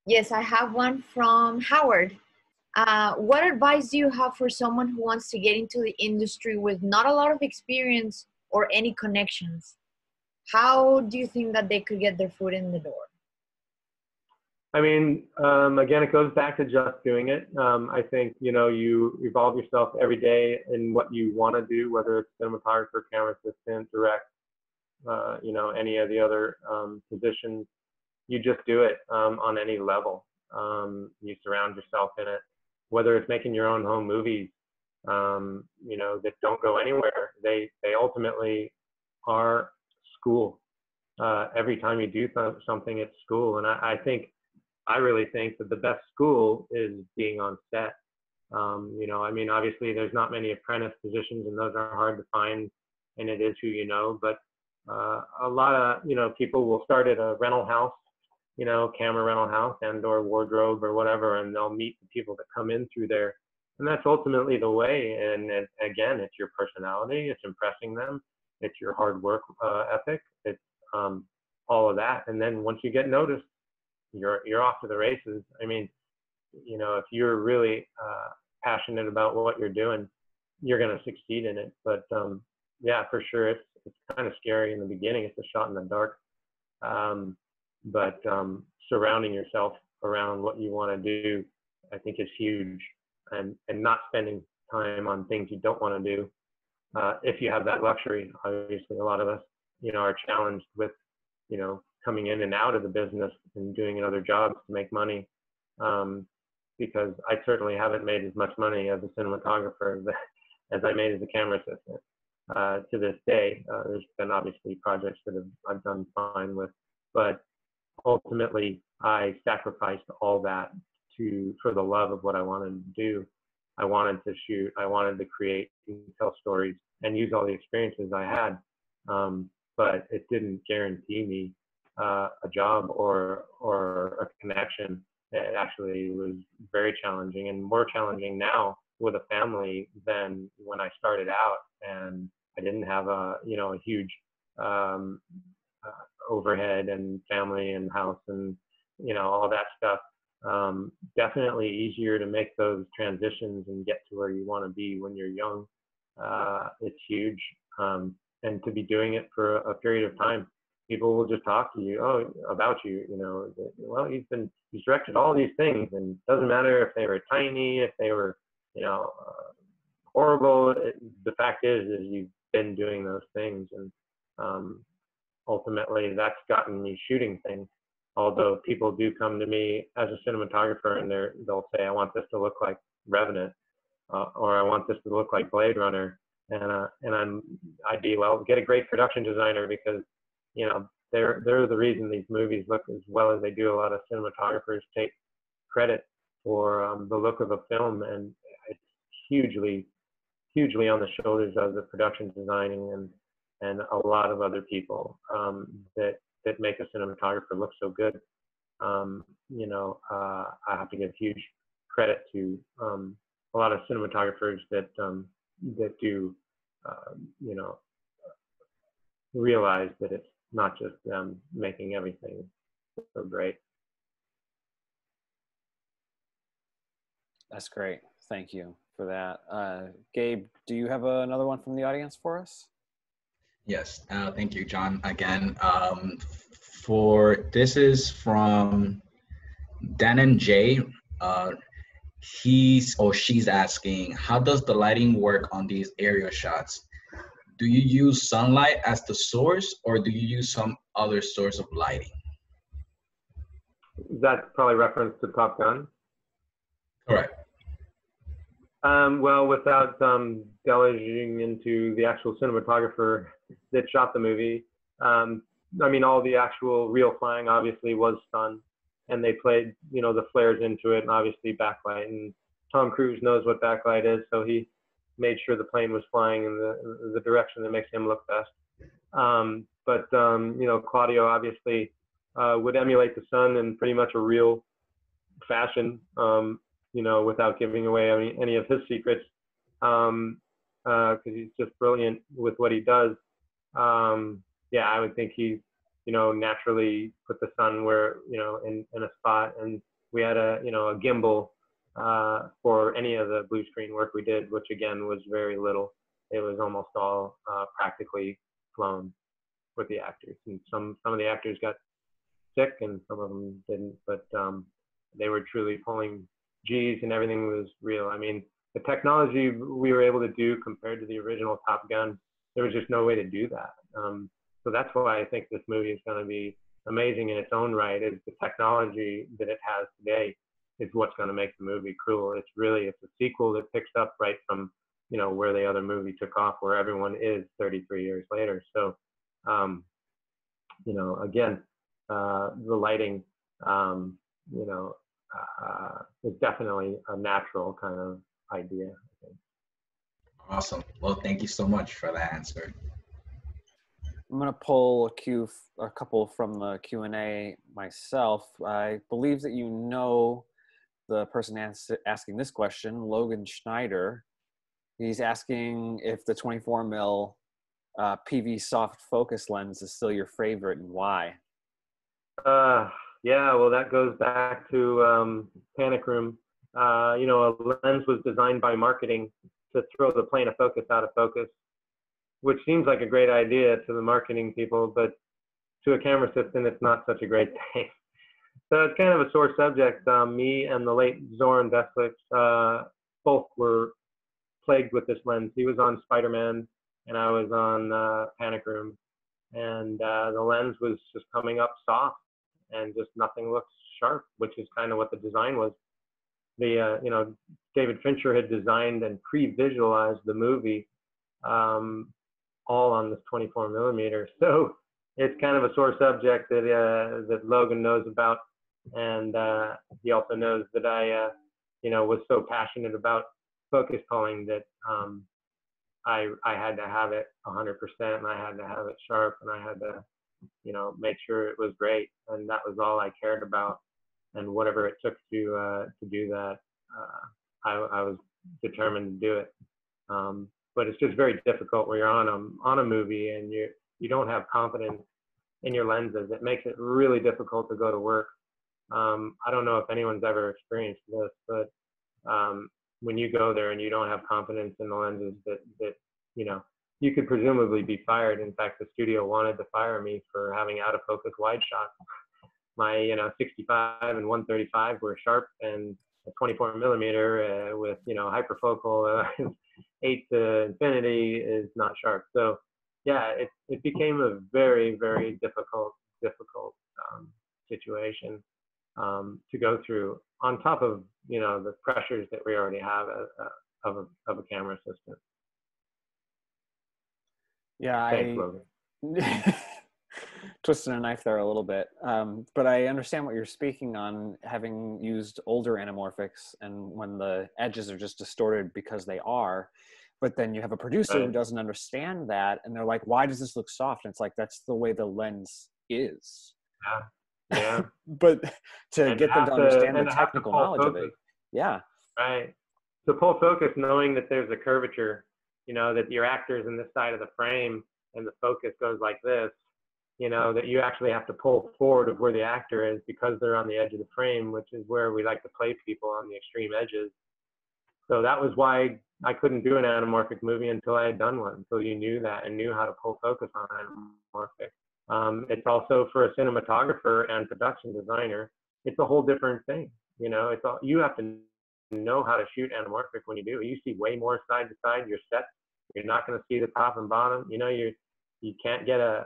Yes, I have one from Howard. What advice do you have for someone who wants to get into the industry with not a lot of experience or any connections? How do you think that they could get their foot in the door? I mean, again, it goes back to just doing it. I think, you know, you evolve yourself every day in what you want to do, whether it's cinematographer, camera assistant, direct, you know, any of the other positions. You just do it on any level. You surround yourself in it, whether it's making your own home movies, you know, that don't go anywhere. They ultimately are school. Every time you do something, it's school. And I really think that the best school is being on set. You know, I mean, obviously there's not many apprentice positions, and those are hard to find, and it is who you know. But a lot of, you know, people will start at a rental house, you know, camera rental house and or wardrobe or whatever, and they'll meet the people that come in through there. And that's ultimately the way. And again, it's your personality, it's impressing them, it's your hard work ethic, it's all of that. And then once you get noticed, you're off to the races. I mean, you know, if you're really passionate about what you're doing, you're going to succeed in it. But yeah, for sure, it's kind of scary in the beginning. It's a shot in the dark. But surrounding yourself around what you want to do, I think, is huge. And not spending time on things you don't want to do. If you have that luxury, obviously, a lot of us, you know, are challenged with, you know, coming in and out of the business and doing other jobs to make money. Because I certainly haven't made as much money as a cinematographer as I made as a camera assistant. to this day. There's been obviously projects that I've done fine with, but ultimately I sacrificed all that for the love of what I wanted to do. I wanted to shoot, I wanted to create and tell stories and use all the experiences I had. But it didn't guarantee me a job or a connection. It actually was very challenging, and more challenging now with a family than when I started out. And I didn't have a huge overhead and family and house and all that stuff. Definitely easier to make those transitions and get to where you want to be when you're young. It's huge. And to be doing it for a period of time, people will just talk to you about you. Well, he's directed all these things, and it doesn't matter if they were tiny, if they were horrible. The fact is you've been doing those things, and ultimately that's gotten me shooting things. Although people do come to me as a cinematographer and they'll say, I want this to look like Revenant, or I want this to look like Blade Runner. And I'd be, well, get a great production designer, because, they're the reason these movies look as well as they do. A lot of cinematographers take credit for the look of a film, and it's hugely on the shoulders of the production designing and a lot of other people that make a cinematographer look so good. I have to give huge credit to a lot of cinematographers that do, realize that it's not just them making everything so great. That's great. Thank you for that. Gabe, do you have another one from the audience for us? Yes, thank you, John. Again, this is from Danon J. He's or she's asking, how does the lighting work on these aerial shots? Do you use sunlight as the source, or do you use some other source of lighting? That's probably reference to Top Gun. Correct. Well, without deluging into the actual cinematographer that shot the movie, all the actual real flying obviously was sun, and they played, the flares into it, and obviously backlight. And Tom Cruise knows what backlight is, so he made sure the plane was flying in the direction that makes him look best. But Claudio obviously would emulate the sun in pretty much a real fashion. Without giving away any of his secrets, because he's just brilliant with what he does. I would think he, naturally put the sun where, in a spot. And we had a gimbal for any of the blue screen work we did, which again was very little. It was almost all practically flown with the actors. And some of the actors got sick and some of them didn't, but they were truly pulling G's, and everything was real. The technology we were able to do compared to the original Top Gun, there was just no way to do that. So that's why I think this movie is going to be amazing in its own right. Is the technology that it has today is what's going to make the movie cool. It's a sequel that picks up right from, where the other movie took off, where everyone is 33 years later. So, again, the lighting, is definitely a natural kind of idea, I think. Awesome. Well, thank you so much for that answer. I'm going to pull a couple from the Q&A myself. I believe that the person asking this question, Logan Schneider. He's asking if the 24 mil PV soft focus lens is still your favorite, and why? Yeah, well, that goes back to Panic Room. A lens was designed by marketing to throw the plane of focus out of focus, which seems like a great idea to the marketing people, but to a camera system, it's not such a great thing. So it's kind of a sore subject. Me and the late Zoran Veslix both were plagued with this lens. He was on Spider-Man, and I was on Panic Room, and the lens was just coming up soft, and just nothing looks sharp, which is kind of what the design was. David Fincher had designed and pre-visualized the movie all on this 24 millimeter. So it's kind of a sore subject that Logan knows about, and he also knows that I was so passionate about focus pulling that I had to have it 100%, and I had to have it sharp, and I had to make sure it was great, and that was all I cared about. And whatever it took to do that, I was determined to do it. But it's just very difficult when you're on a movie and you don't have confidence in your lenses. It makes it really difficult to go to work. I don't know if anyone's ever experienced this, but when you go there and you don't have confidence in the lenses that you could presumably be fired. In fact, the studio wanted to fire me for having out of focus wide shots. My 65 and 135 were sharp, and a 24 millimeter with hyperfocal 8 to infinity is not sharp. So yeah, it became a very, very difficult situation to go through, on top of the pressures that we already have of a camera assistant. Yeah, Thanks, Logan. Twisting a knife there a little bit, but I understand what you're speaking on, having used older anamorphics and when the edges are just distorted because they are. But then you have a producer who doesn't understand that, and they're like, why does this look soft? And it's like, that's the way the lens is. Yeah. But to get them to understand the technical knowledge of it. Yeah. Right. To pull focus, knowing that there's a curvature, that your actor's in this side of the frame and the focus goes like this, that you actually have to pull forward of where the actor is because they're on the edge of the frame, which is where we like to play people, on the extreme edges. So that was why I couldn't do an anamorphic movie until I had done one, until you knew that and knew how to pull focus on anamorphic. It's also, for a cinematographer and production designer, it's a whole different thing. You have to know how to shoot anamorphic when you do. You see way more side to side. Your set, you're not going to see the top and bottom. You can't get a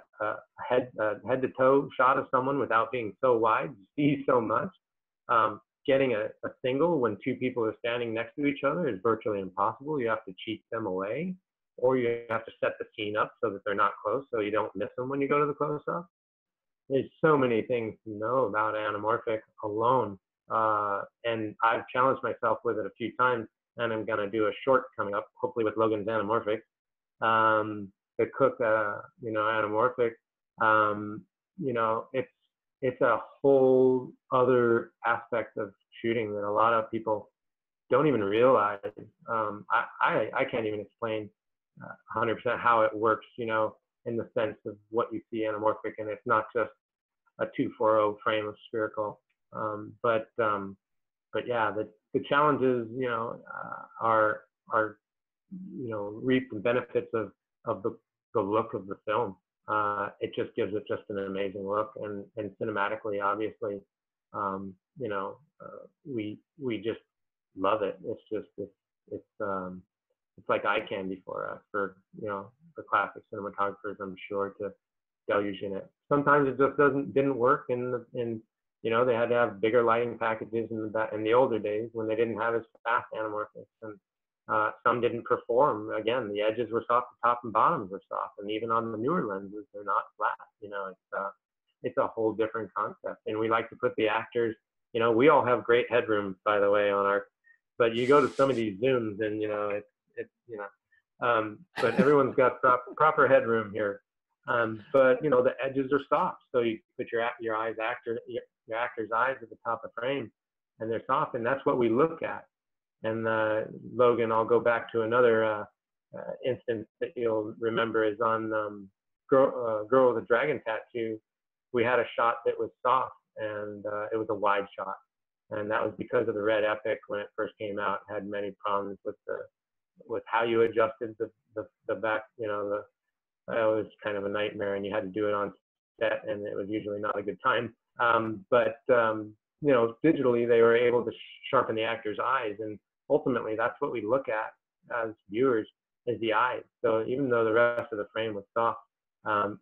head to toe shot of someone without being so wide. You see so much. Getting a single when two people are standing next to each other is virtually impossible. You have to cheat them away, or you have to set the scene up so that they're not close, so you don't miss them when you go to the close-up. There's so many things to know about anamorphic alone, and I've challenged myself with it a few times, and I'm going to do a short coming up, hopefully with Logan's anamorphic. The Cooke, anamorphic, it's a whole other aspect of shooting that a lot of people don't even realize. I can't even explain 100% how it works, in the sense of what you see anamorphic, and it's not just a 240 frame of spherical. But yeah, the challenges, are reap the benefits of the look of the film. It just gives it just an amazing look, and cinematically, obviously, we just love it. It's like eye candy for us, for the classic cinematographers, I'm sure, to deluge in it. Sometimes it just didn't work, and they had to have bigger lighting packages in the older days when they didn't have as fast anamorphics, and some didn't perform. Again, the edges were soft, the top and bottoms were soft, and even on the newer lenses, they're not flat. It's a whole different concept, and we like to put the actors. We all have great headroom, by the way, but you go to some of these zooms, and but everyone's got proper headroom here. But the edges are soft, so you put your actor's eyes at the top of frame, and they're soft, and that's what we look at. And Logan, I'll go back to another instance that you'll remember, is on Girl with a Dragon Tattoo. We had a shot that was soft, and it was a wide shot, and that was because of the Red Epic when it first came out. Had many problems with how you adjusted the back. It was kind of a nightmare, and you had to do it on set, and it was usually not a good time. But digitally they were able to sharpen the actor's eyes, and ultimately that's what we look at as viewers, is the eyes. So even though the rest of the frame was soft,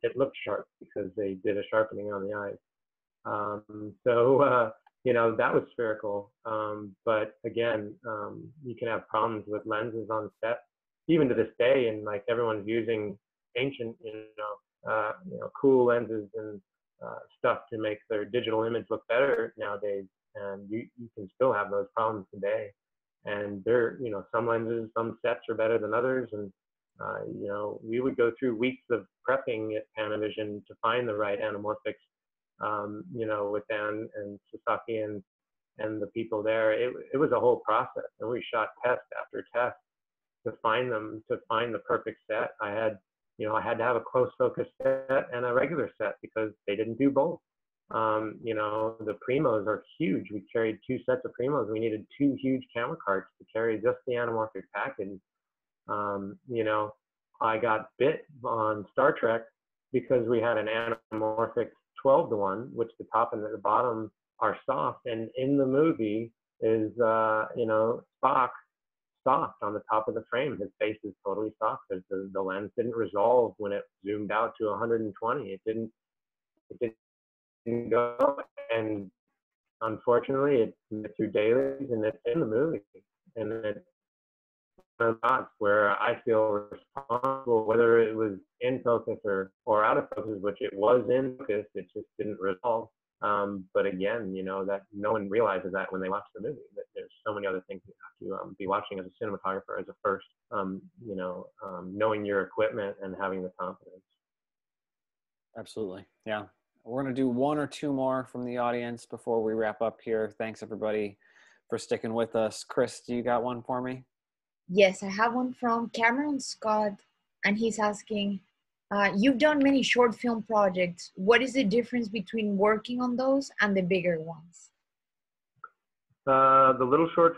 it looked sharp because they did a sharpening on the eyes. That was spherical. But again, you can have problems with lenses on set, even to this day, and like everyone's using ancient, cool lenses and stuff to make their digital image look better nowadays. And you can still have those problems today. And some lenses, some sets are better than others. And, we would go through weeks of prepping at Panavision to find the right anamorphics, with Dan and Sasaki and the people there. It was a whole process. And we shot test after test to find the perfect set. I had to have a close focus set and a regular set because they didn't do both. The Primos are huge. We carried 2 sets of Primos. We needed 2 huge camera carts to carry just the anamorphic package. I got bit on Star Trek because we had an anamorphic 12:1, which the top and the bottom are soft. And in the movie is, Spock soft on the top of the frame. His face is totally soft because the lens didn't resolve when it zoomed out to 120. It didn't go, and unfortunately, it went through dailies, and it's in the movie. And it's one of the spots where I feel responsible, whether it was in focus or out of focus, which it was in focus, it just didn't resolve. But again, that no one realizes that when they watch the movie, that there's so many other things you have to be watching as a cinematographer, as a first, knowing your equipment and having the confidence. Absolutely. Yeah. We're going to do 1 or 2 more from the audience before we wrap up here. Thanks everybody for sticking with us. Chris, do you got one for me? Yes, I have one from Cameron Scott, and he's asking, you've done many short film projects. What is the difference between working on those and the bigger ones? The little short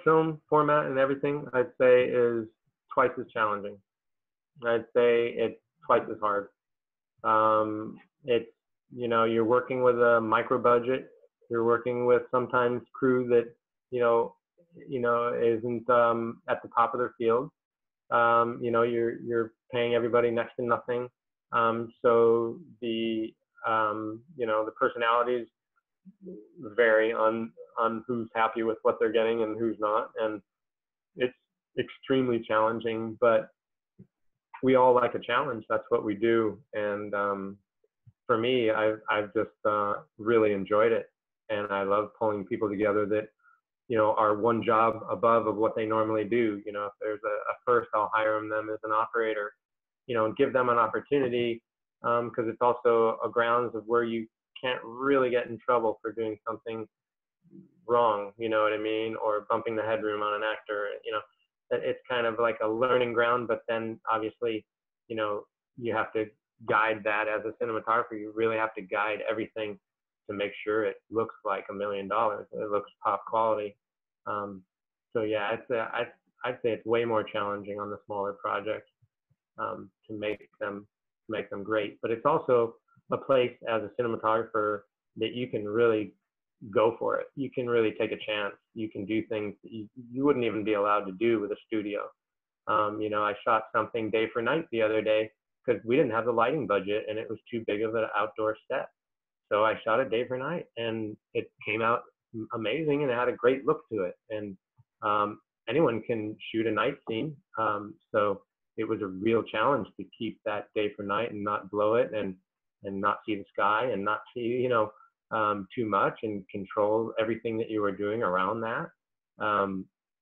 film format and everything, I'd say, is twice as challenging. I'd say it's twice as hard. It's, you're working with a micro budget. You're working with sometimes crew that, isn't at the top of their field. You're paying everybody next to nothing. So the personalities vary on who's happy with what they're getting and who's not. And it's extremely challenging, but we all like a challenge. That's what we do. And for me, I've just really enjoyed it. And I love pulling people together that, are one job above of what they normally do. If there's a first, I'll hire them as an operator, and give them an opportunity, because it's also a grounds of where you can't really get in trouble for doing something wrong, you know what I mean, or bumping the headroom on an actor. It's kind of like a learning ground, but then obviously, you have to guide that as a cinematographer. You really have to guide everything to make sure it looks like $1 million. It looks top quality. So yeah, I'd say it's way more challenging on the smaller projects to make them great. But it's also a place as a cinematographer that you can really go for it. You can really take a chance. You can do things that you wouldn't even be allowed to do with a studio. I shot something day for night the other day because we didn't have the lighting budget and it was too big of an outdoor set. So I shot it day for night and it came out amazing and it had a great look to it. And anyone can shoot a night scene. So it was a real challenge to keep that day for night and not blow it and not see the sky and not see, too much and control everything that you were doing around that.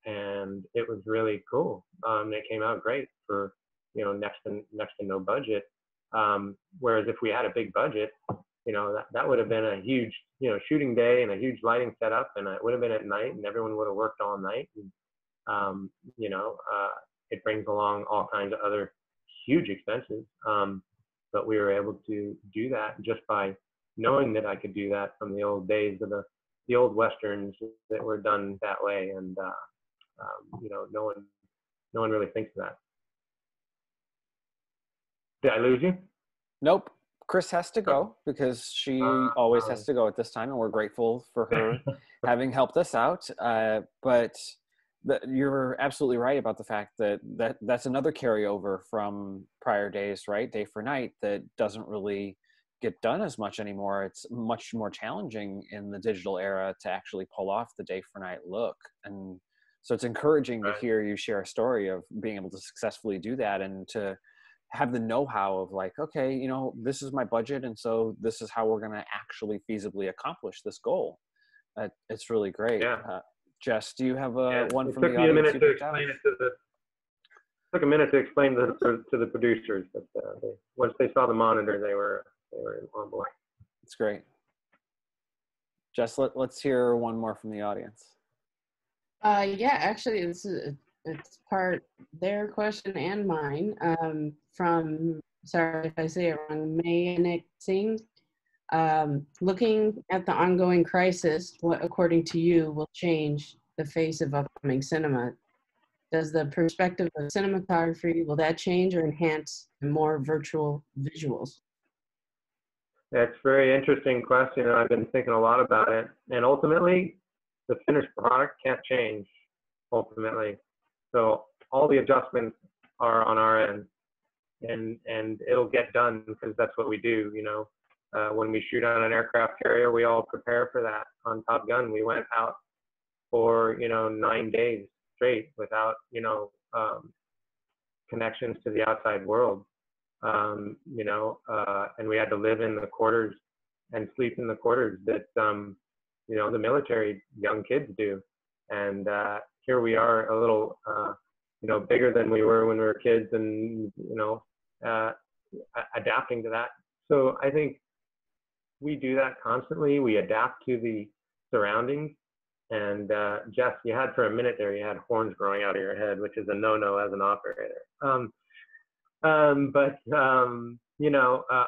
And it was really cool. It came out great for, next to no budget. Whereas if we had a big budget, that would have been a huge, shooting day and a huge lighting setup, and it would have been at night and everyone would have worked all night. And, it brings along all kinds of other huge expenses. But we were able to do that just by knowing that I could do that from the old days of the old Westerns that were done that way. And, no one really thinks of that. Did I lose you? Nope. Chris has to go because she always has to go at this time, and we're grateful for her having helped us out. But you're absolutely right about the fact that's another carryover from prior days, right? Day for night that doesn't really get done as much anymore. It's much more challenging in the digital era to actually pull off the day for night look. And so it's encouraging to hear you share a story of being able to successfully do that and to have the know-how of like, okay, you know, this is my budget, and so this is how we're going to actually feasibly accomplish this goal. It's really great. Yeah. Jess, do you have one it from took the me a audience minute you to picked out? explain it to the took a minute to explain to the producers, but once they saw the monitor, they were on board. It's great. Jess, let's hear one more from the audience. Yeah, actually, it's part their question and mine. From, sorry if I say it wrong, Mayanik Singh. Looking at the ongoing crisis, what, according to you, will change the face of upcoming cinema? Does the perspective of cinematography, will that change or enhance more virtual visuals? That's a very interesting question, and I've been thinking a lot about it. And ultimately, the finished product can't change, ultimately. So all the adjustments are on our end, and it'll get done because that's what we do, you know. When we shoot on an aircraft carrier, we all prepare for that. On Top Gun, we went out for, 9 days straight without, connections to the outside world. And we had to live in the quarters and sleep in the quarters that, the military young kids do. And here we are a little, bigger than we were when we were kids and, adapting to that. So I think we do that constantly. We adapt to the surroundings. And Jess, you had for a minute there, you had horns growing out of your head, which is a no-no as an operator.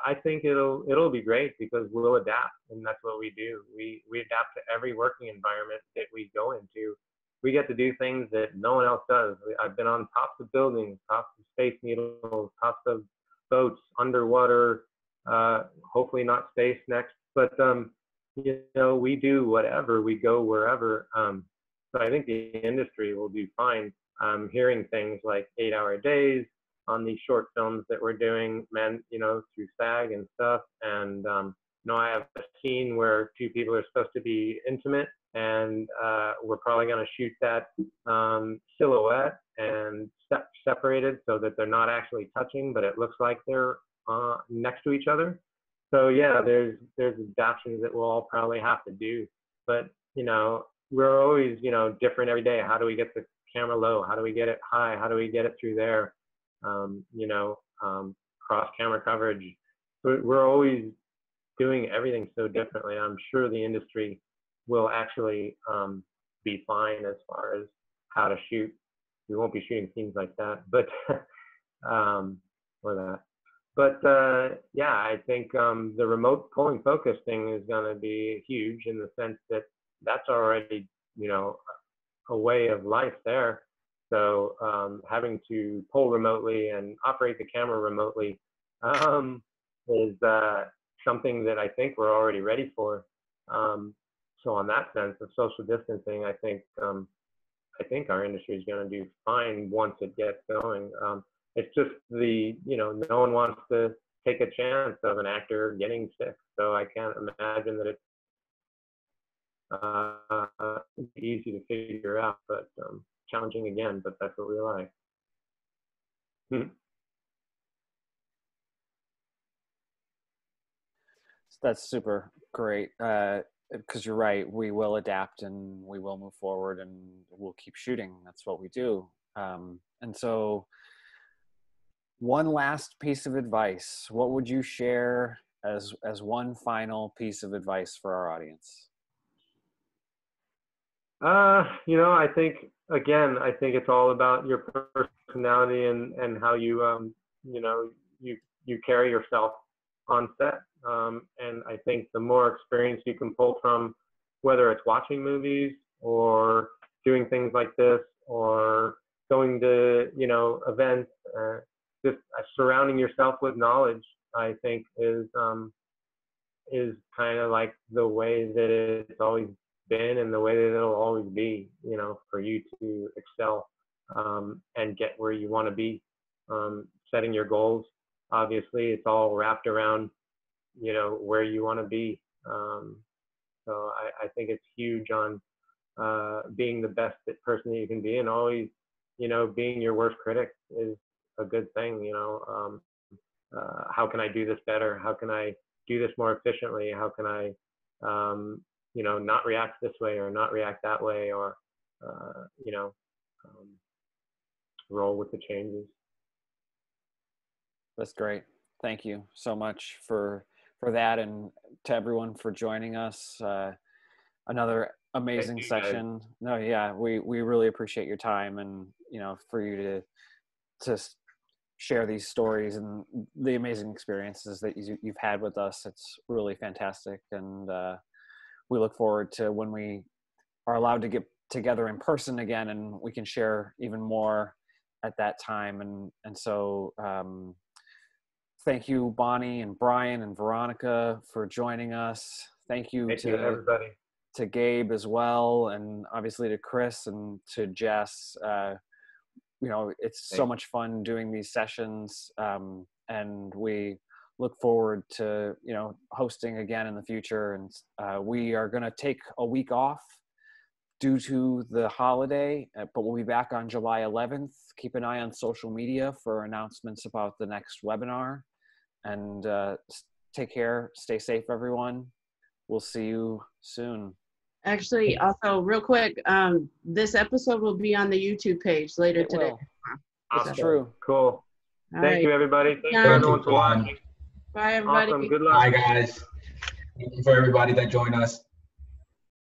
I think it'll be great because we'll adapt, and that's what we do. We adapt to every working environment that we go into. We get to do things that no one else does. I've been on tops of buildings, tops of Space Needles, tops of boats, underwater, hopefully not space next, but we do whatever, we go wherever. So I think the industry will do fine. I'm hearing things like 8-hour days on these short films that we're doing, through SAG and stuff. And, I have a scene where 2 people are supposed to be intimate, and we're probably going to shoot that silhouette and separated so that they're not actually touching, but it looks like they're next to each other. So yeah, there's adaptations that we'll all probably have to do, but we're always different every day. How do we get the camera low? How do we get it high? How do we get it through there? Cross camera coverage. We're always doing everything so differently. I'm sure the industry will actually be fine as far as how to shoot. We won't be shooting scenes like that, but or that. But yeah, I think the remote pulling focus thing is going to be huge in the sense that that's already, a way of life there. So having to pull remotely and operate the camera remotely is something that I think we're already ready for. So on that sense of social distancing, I think our industry is going to do fine once it gets going. It's just no one wants to take a chance of an actor getting sick. So I can't imagine that it's easy to figure out, but challenging again, but that's what we like. That's super great. Because you're right, we will adapt and we will move forward and we'll keep shooting. That's what we do. And so one last piece of advice, what would you share as one final piece of advice for our audience? I think, again, it's all about your personality and how you, you carry yourself on set. And I think the more experience you can pull from, whether it's watching movies or doing things like this or going to, events, just surrounding yourself with knowledge, I think is kind of like the way that it's always been and the way that it'll always be, for you to excel and get where you want to be. Setting your goals, obviously, it's all wrapped around, where you want to be. So I think it's huge on being the best person that you can be, and always, being your worst critic is a good thing. how can I do this better? How can I do this more efficiently? How can I, you know, not react this way or not react that way, or, you know, roll with the changes. That's great. Thank you so much for that, and to everyone for joining us. Another amazing you, session. No, yeah, we really appreciate your time, and you know, for you to share these stories and the amazing experiences that you've had with us. It's really fantastic, and we look forward to when we are allowed to get together in person again, and we can share even more at that time. And so thank you, Bonnie and Brian and Veronica, for joining us. Thank you to everybody, to Gabe as well, and obviously to Chris and to Jess. You know, it's so much fun doing these sessions, and we look forward to, you know, hosting again in the future. And we are going to take a week off due to the holiday, but we'll be back on July 11th. Keep an eye on social media for announcements about the next webinar. And take care. Stay safe, everyone. We'll see you soon. Actually, also real quick, this episode will be on the YouTube page later today. That's true. Cool. Thank you, everybody. Thank you, everyone, for watching. Bye, everybody. Awesome. Good luck. Bye, guys. Thank you for everybody that joined us.